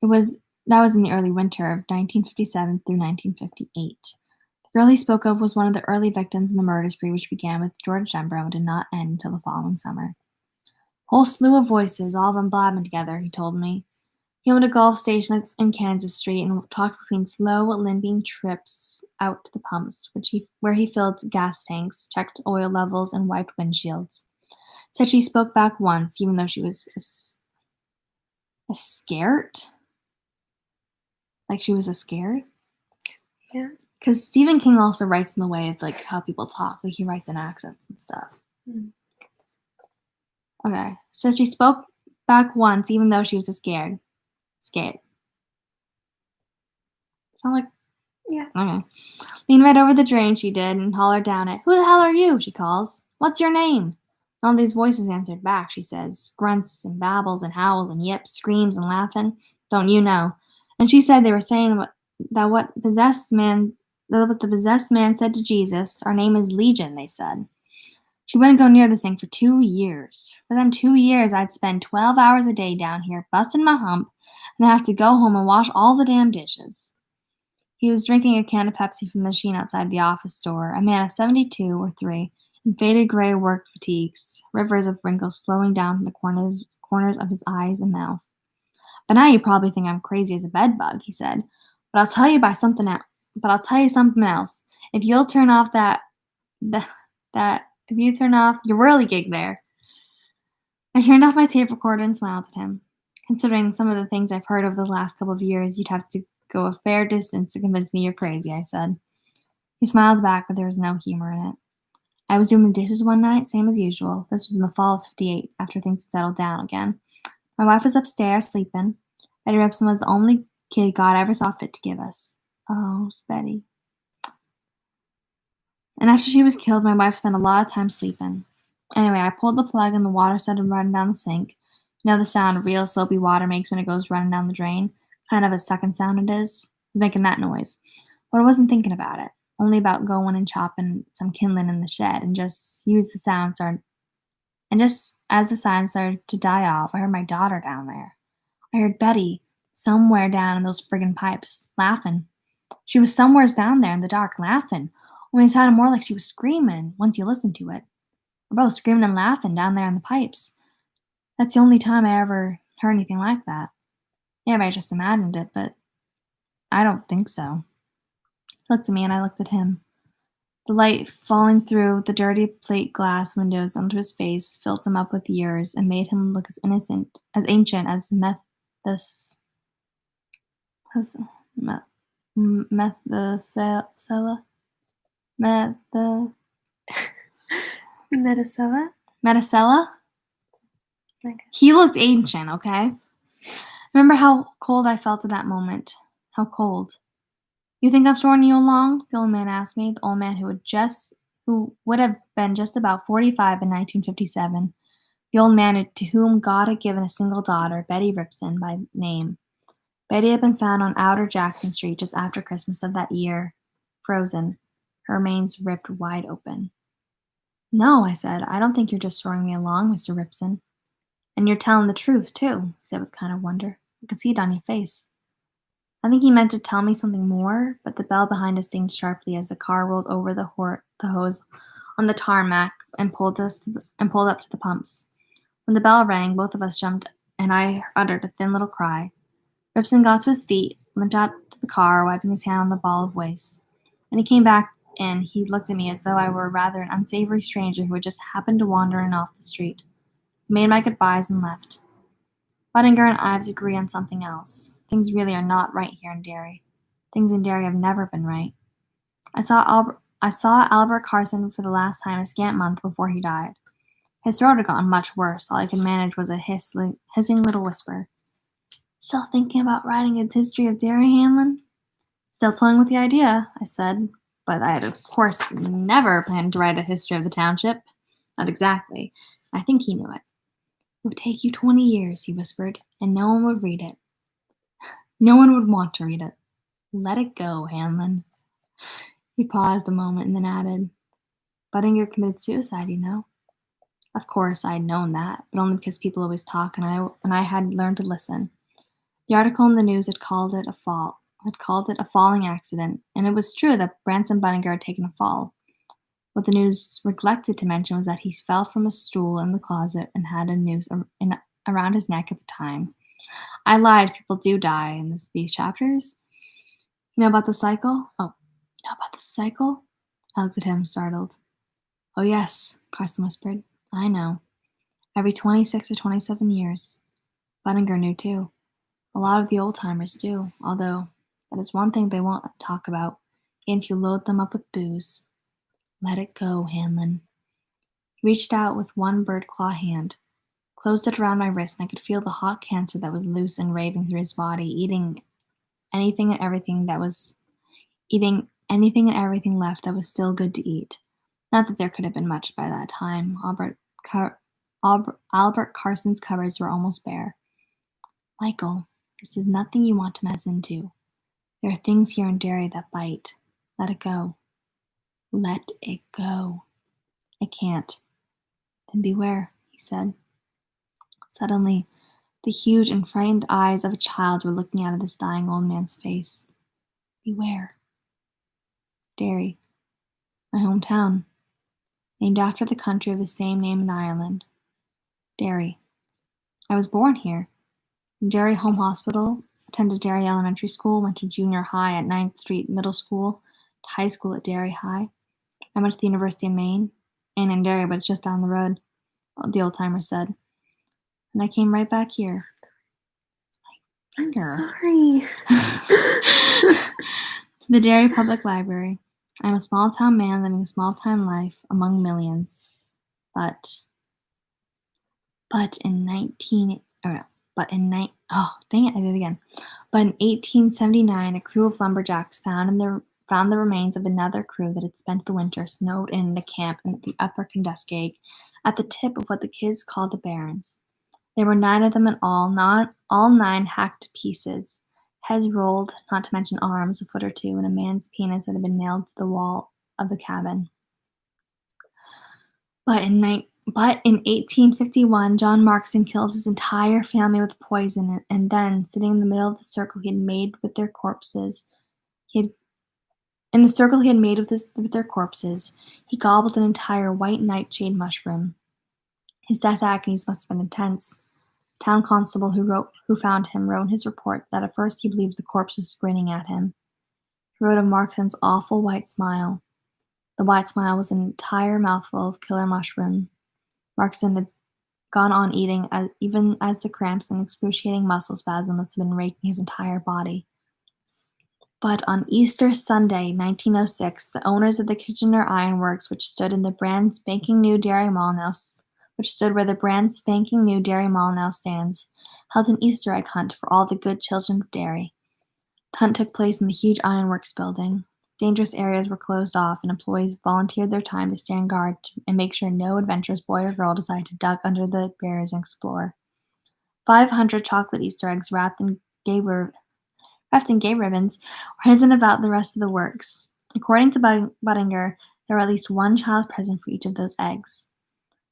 That was in the early winter of 1957 through 1958. The girl he spoke of was one of the early victims in the murder spree which began with George Jembro and did not end until the following summer. Whole slew of voices, all of them blabbing together, he told me. He owned a Gulf station in Kansas Street and talked between slow, limping trips out to the pumps, where he filled gas tanks, checked oil levels, and wiped windshields. Said she spoke back once, even though she was scared. Like she was scared? Yeah. Because Stephen King also writes in the way of like how people talk. Like he writes in accents and stuff. Okay. So she spoke back once, even though she was scared. Sound like... Yeah. Okay. Leaned right over the drain, she did, and hollered down it. Who the hell are you? She calls. What's your name? All these voices answered back, she says. Grunts and babbles and howls and yips, screams and laughing. Don't you know? And she said they were saying what the possessed man said to Jesus. Our name is Legion, they said. She wouldn't go near this thing for 2 years. For them 2 years, I'd spend 12 hours a day down here busting my hump, and then have to go home and wash all the damn dishes. He was drinking a can of Pepsi from the machine outside the office door, a man of 72 or 3, and faded gray work fatigues, rivers of wrinkles flowing down from the corners of his eyes and mouth. "But now you probably think I'm crazy as a bedbug," he said. "But I'll tell you by something else. But I'll tell you something else. If you'll turn off that if you turn off your whirligig there." I turned off my tape recorder and smiled at him. "Considering some of the things I've heard over the last couple of years, you'd have to go a fair distance to convince me you're crazy," I said. He smiled back, but there was no humor in it. I was doing the dishes one night, same as usual. This was in the fall of '58, after things had settled down again. My wife was upstairs, sleeping. Betty Ripson was the only kid God ever saw fit to give us. Oh, Betty. And after she was killed, my wife spent a lot of time sleeping. Anyway, I pulled the plug and the water started running down the sink. You know the sound real soapy water makes when it goes running down the drain? Kind of a sucking sound it is. It was making that noise. But I wasn't thinking about it. Only about going and chopping some kindling in the shed and just as the sound started to die off, I heard my daughter down there. I heard Betty somewhere down in those friggin' pipes, laughing. She was somewheres down there in the dark, laughing. Only it sounded more like she was screaming once you listened to it. We're both screaming and laughing down there in the pipes. That's the only time I ever heard anything like that. Maybe I just imagined it, but I don't think so. He looked at me and I looked at him. The light falling through the dirty plate glass windows onto his face filled him up with years and made him look as ancient as Methuselah. Methuselah? Okay. He looked ancient, okay? Remember how cold I felt at that moment. How cold. "You think I'm storing you along?" the old man asked me, the old man who would have been just about 45 in 1957, the old man to whom God had given a single daughter, Betty Ripson by name. Betty had been found on Outer Jackson Street just after Christmas of that year, frozen, her remains ripped wide open. "No," I said, "I don't think you're just storing me along, Mr. Ripson. And you're telling the truth, too," he said with kind of wonder. "I can see it on your face." I think he meant to tell me something more, but the bell behind us dinged sharply as the car rolled over the hose on the tarmac and pulled up to the pumps. When the bell rang, both of us jumped, and I uttered a thin little cry. Ripson got to his feet, limped out to the car, wiping his hand on the ball of waste. When he came back in, he looked at me as though I were rather an unsavory stranger who had just happened to wander in off the street. I made my goodbyes and left. Budinger and Ives agree on something else. Things really are not right here in Derry. Things in Derry have never been right. I saw Albert Carson for the last time a scant month before he died. His throat had gotten much worse. All I could manage was a hissing little whisper. "Still thinking about writing a history of Derry, Hanlon?" "Still toying with the idea," I said. But I had, of course, never planned to write a history of the township. Not exactly. I think he knew it. "It would take you 20 years, he whispered, "and no one would read it. No one would want to read it. Let it go, Hanlon." He paused a moment and then added, "Budinger committed suicide, you know." Of course, I had known that, but only because people always talk and I had learned to listen. The article in the news had called it a falling accident, and it was true that Branson Budinger had taken a fall. What the news neglected to mention was that he fell from a stool in the closet and had a noose around his neck at the time. I lied. People do die in these chapters. "You know about the cycle?" "Oh, you know about the cycle?" I looked at him, startled. "Oh, yes," Carson whispered. "I know. Every 26 or 27 years. Budinger knew, too. A lot of the old-timers do, although that is one thing they won't talk about, even if you load them up with booze. Let it go, Hanlon." He reached out with one bird-claw hand, closed it around my wrist, and I could feel the hot cancer that was loose and raving through his body, eating anything and everything left that was still good to eat. Not that there could have been much by that time. Albert Carson's cupboards were almost bare. "Michael, this is nothing you want to mess into. There are things here in Derry that bite. Let it go. Let it go." "I can't." "Then beware," he said. Suddenly, the huge and frightened eyes of a child were looking out of this dying old man's face. "Beware." Derry. My hometown. named after the country of the same name in Ireland. Derry. I was born here. In Derry Home Hospital, attended Derry Elementary School, went to junior high at 9th Street Middle School, to high school at Derry High. I went to the University of Maine, and in Derry, but it's just down the road, the old-timer said. And I came right back here. I'm sorry. To the Derry Public Library. I'm a small-town man living a small-town life among millions. But in 1879, a crew of lumberjacks found the remains of another crew that had spent the winter snowed in a camp in the upper Kenduskeag at the tip of what the kids called the Barrens. There were 9 of them in all, not all 9 hacked to pieces, heads rolled, not to mention arms, a foot or two, and a man's penis that had been nailed to the wall of the cabin. But in 1851, John Markson killed his entire family with poison, and then, sitting in the middle of the circle he had made with their corpses, he gobbled an entire white nightshade mushroom. His death agonies must have been intense. The town constable who found him wrote in his report that at first he believed the corpse was grinning at him. He wrote of Markson's awful white smile. The white smile was an entire mouthful of killer mushroom. Markson had gone on eating even as the cramps and excruciating muscle spasms must have been raking his entire body. But on Easter Sunday, 1906, the owners of the Kitchener Iron Works, which stood where the brand spanking new Derry Mall now stands, held an Easter egg hunt for all the good children of Derry. The hunt took place in the huge ironworks building. Dangerous areas were closed off, and employees volunteered their time to stand guard and make sure no adventurous boy or girl decided to duck under the barriers and explore. 500 chocolate Easter eggs wrapped in gay ribbons were hidden about the rest of the works. According to Buttinger, there were at least one child present for each of those eggs.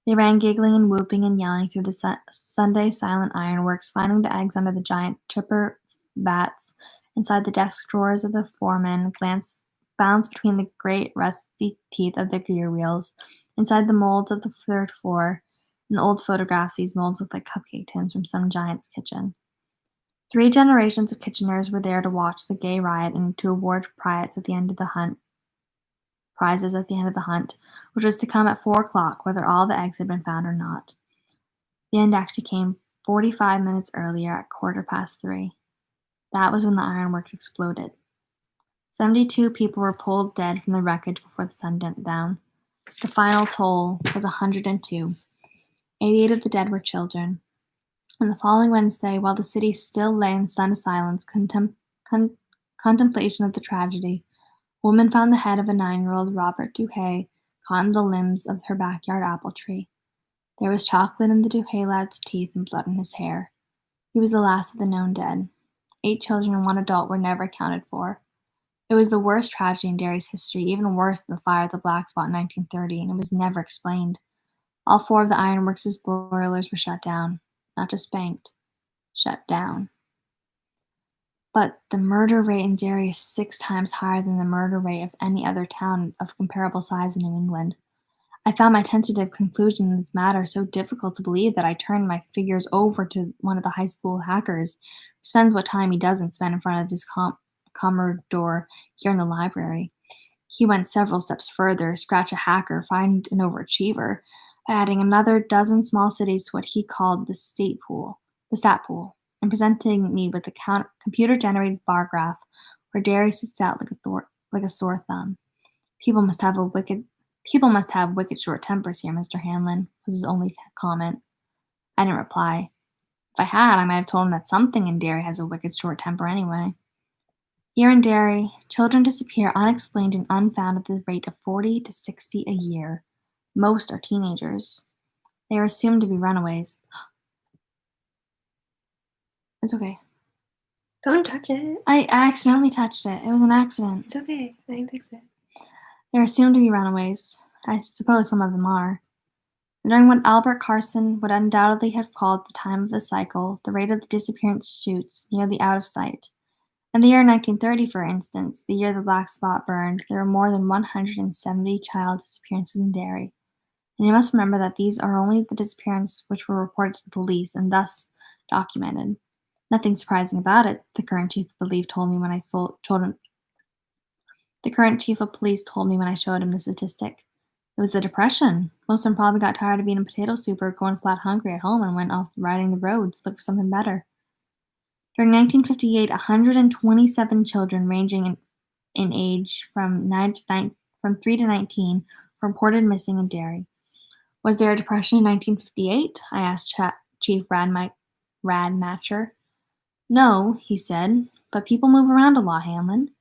They ran giggling and whooping and yelling through the Sunday silent ironworks, finding the eggs under the giant tripper vats, inside the desk drawers of the foremen, bounced between the great rusty teeth of the gear wheels, inside the molds of the 3rd floor. In old photographs, these molds looked like cupcake tins from some giant's kitchen. 3 generations of Kitcheners were there to watch the gay riot and to award prizes at the end of the hunt, which was to come at 4 o'clock, whether all the eggs had been found or not. The end actually came 45 minutes earlier at 3:15. That was when the ironworks exploded. 72 people were pulled dead from the wreckage before the sun went down. The final toll was 102. 88 of the dead were children. On the following Wednesday, while the city still lay in stunned silence, contemplation of the tragedy, a woman found the head of a 9-year-old Robert Duhay caught in the limbs of her backyard apple tree. There was chocolate in the Duhay lad's teeth and blood in his hair. He was the last of the known dead. 8 children and 1 adult were never accounted for. It was the worst tragedy in Derry's history, even worse than the fire at the Black Spot in 1930, and it was never explained. All 4 of the ironworks' boilers were shut down. Not just banked. Shut down. But the murder rate in Derry is 6 times higher than the murder rate of any other town of comparable size in New England. I found my tentative conclusion in this matter so difficult to believe that I turned my figures over to one of the high school hackers, who spends what time he doesn't spend in front of his Commodore here in the library. He went several steps further, scratch a hacker, find an overachiever, by adding another dozen small cities to what he called the stat pool, and presenting me with a computer-generated bar graph where Derry sits out like a sore thumb. People must have wicked short tempers here, Mr. Hanlon, was his only comment. I didn't reply. If I had, I might have told him that something in Derry has a wicked short temper anyway. Here in Derry, children disappear unexplained and unfound at the rate of 40 to 60 a year. Most are teenagers. They are assumed to be runaways. It's okay. Don't touch it. I accidentally touched it. It was an accident. It's okay. I can fix it. They're assumed to be runaways. I suppose some of them are. During what Albert Carson would undoubtedly have called the time of the cycle, the rate of the disappearance shoots nearly out of sight. In the year 1930, for instance, the year the Black Spot burned, there were more than 170 child disappearances in Derry. And you must remember that these are only the disappearances which were reported to the police and thus documented. Nothing surprising about it, the current chief of police told me when I told him. The current chief of police told me when I showed him the statistic. It was the depression. Most of them probably got tired of eating potato soup or going flat hungry at home and went off riding the roads to look for something better. During 1958, 127 children ranging in age from 3 to 19 were reported missing in Derry. Was there a depression in 1958? I asked Chief Radmacher. No, he said, but people move around a lot, Hamlin.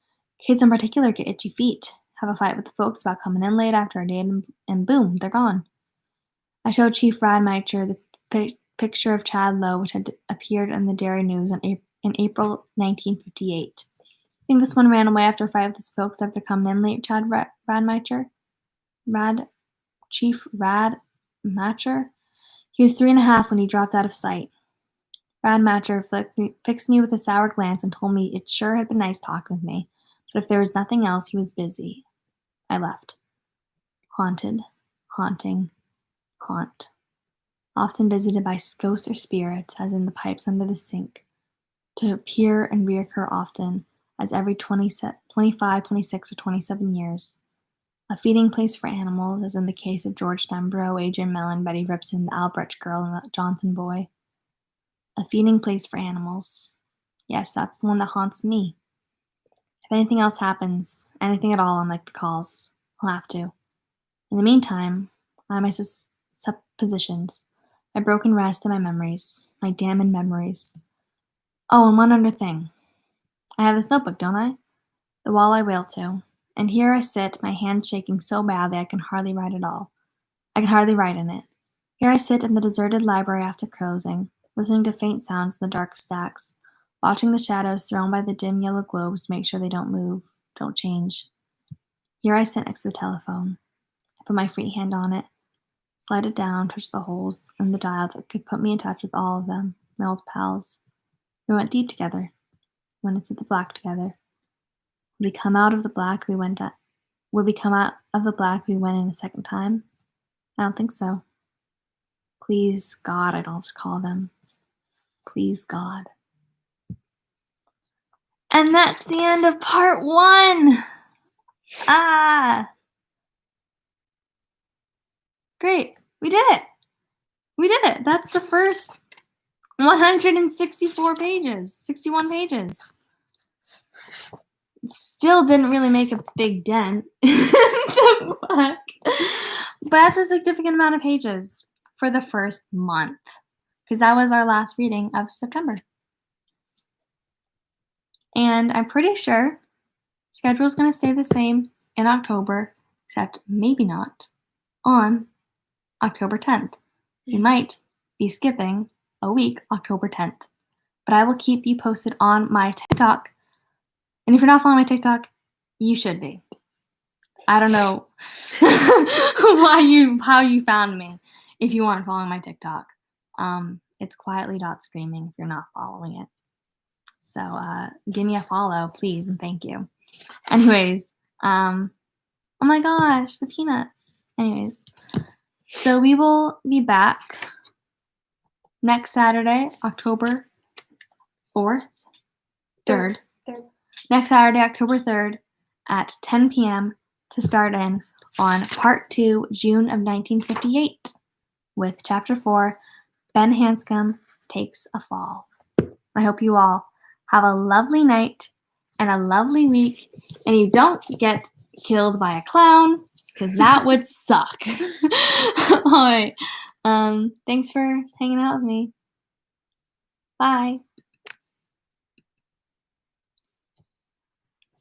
Kids in particular get itchy feet, have a fight with the folks about coming in late after a date, and boom, they're gone. I showed Chief Radmacher the picture of Chad Lowe, which had appeared in the Derry News in April 1958. Think this one ran away after a fight with his folks after coming in late, Chad Radmacher? Chief Radmacher? He was 3.5 when he dropped out of sight. Radmacher fixed me with a sour glance and told me it sure had been nice talking with me, but if there was nothing else, he was busy. I left. Haunted, haunting, haunt. Often visited by ghosts or spirits, as in the pipes under the sink, to appear and reoccur often, as every 25, 26, or 27 years. A feeding place for animals, as in the case of George Denbrough, Adrian Mellon, Betty Ripson, the Albrecht girl, and the Johnson boy. A feeding place for animals. Yes, that's the one that haunts me. If anything else happens, anything at all, I'll make the calls. I'll have to. In the meantime, I have my suppositions, my broken rest and my memories, my damned memories. Oh, and one other thing. I have this notebook, don't I? The wall I rail to. And here I sit, my hands shaking so badly I can hardly write at all. I can hardly write in it. Here I sit in the deserted library after closing, listening to faint sounds in the dark stacks, watching the shadows thrown by the dim yellow globes to make sure they don't move, don't change. Here I sit next to the telephone. I put my free hand on it, slide it down, touch the holes in the dial that could put me in touch with all of them, my old pals. We went deep together. We went into the black together. Would we come out of the black we went in a second time? I don't think so. Please, God, I don't have to call them. Please, God. And that's the end of part 1. Great. We did it. We did it. That's the first 164 pages, 61 pages. Still didn't really make a big dent in the book. But that's a significant amount of pages for the first month, because that was our last reading of September. And I'm pretty sure schedule's going to stay the same in October, except maybe not on October 10th. We might be skipping a week, October 10th. But I will keep you posted on my TikTok. And if you're not following my TikTok, you should be. I don't know how you found me if you aren't following my TikTok. It's quietly.screaming if you're not following it. So give me a follow, please, and thank you. Anyways, oh my gosh, the peanuts. Anyways, so we will be back next Saturday, October 3rd. Next Saturday, October 3rd at 10 p.m. to start in on Part 2, June of 1958, with Chapter 4, Ben Hanscom Takes a Fall. I hope you all have a lovely night and a lovely week, and you don't get killed by a clown, because that would suck. All right. Thanks for hanging out with me. Bye.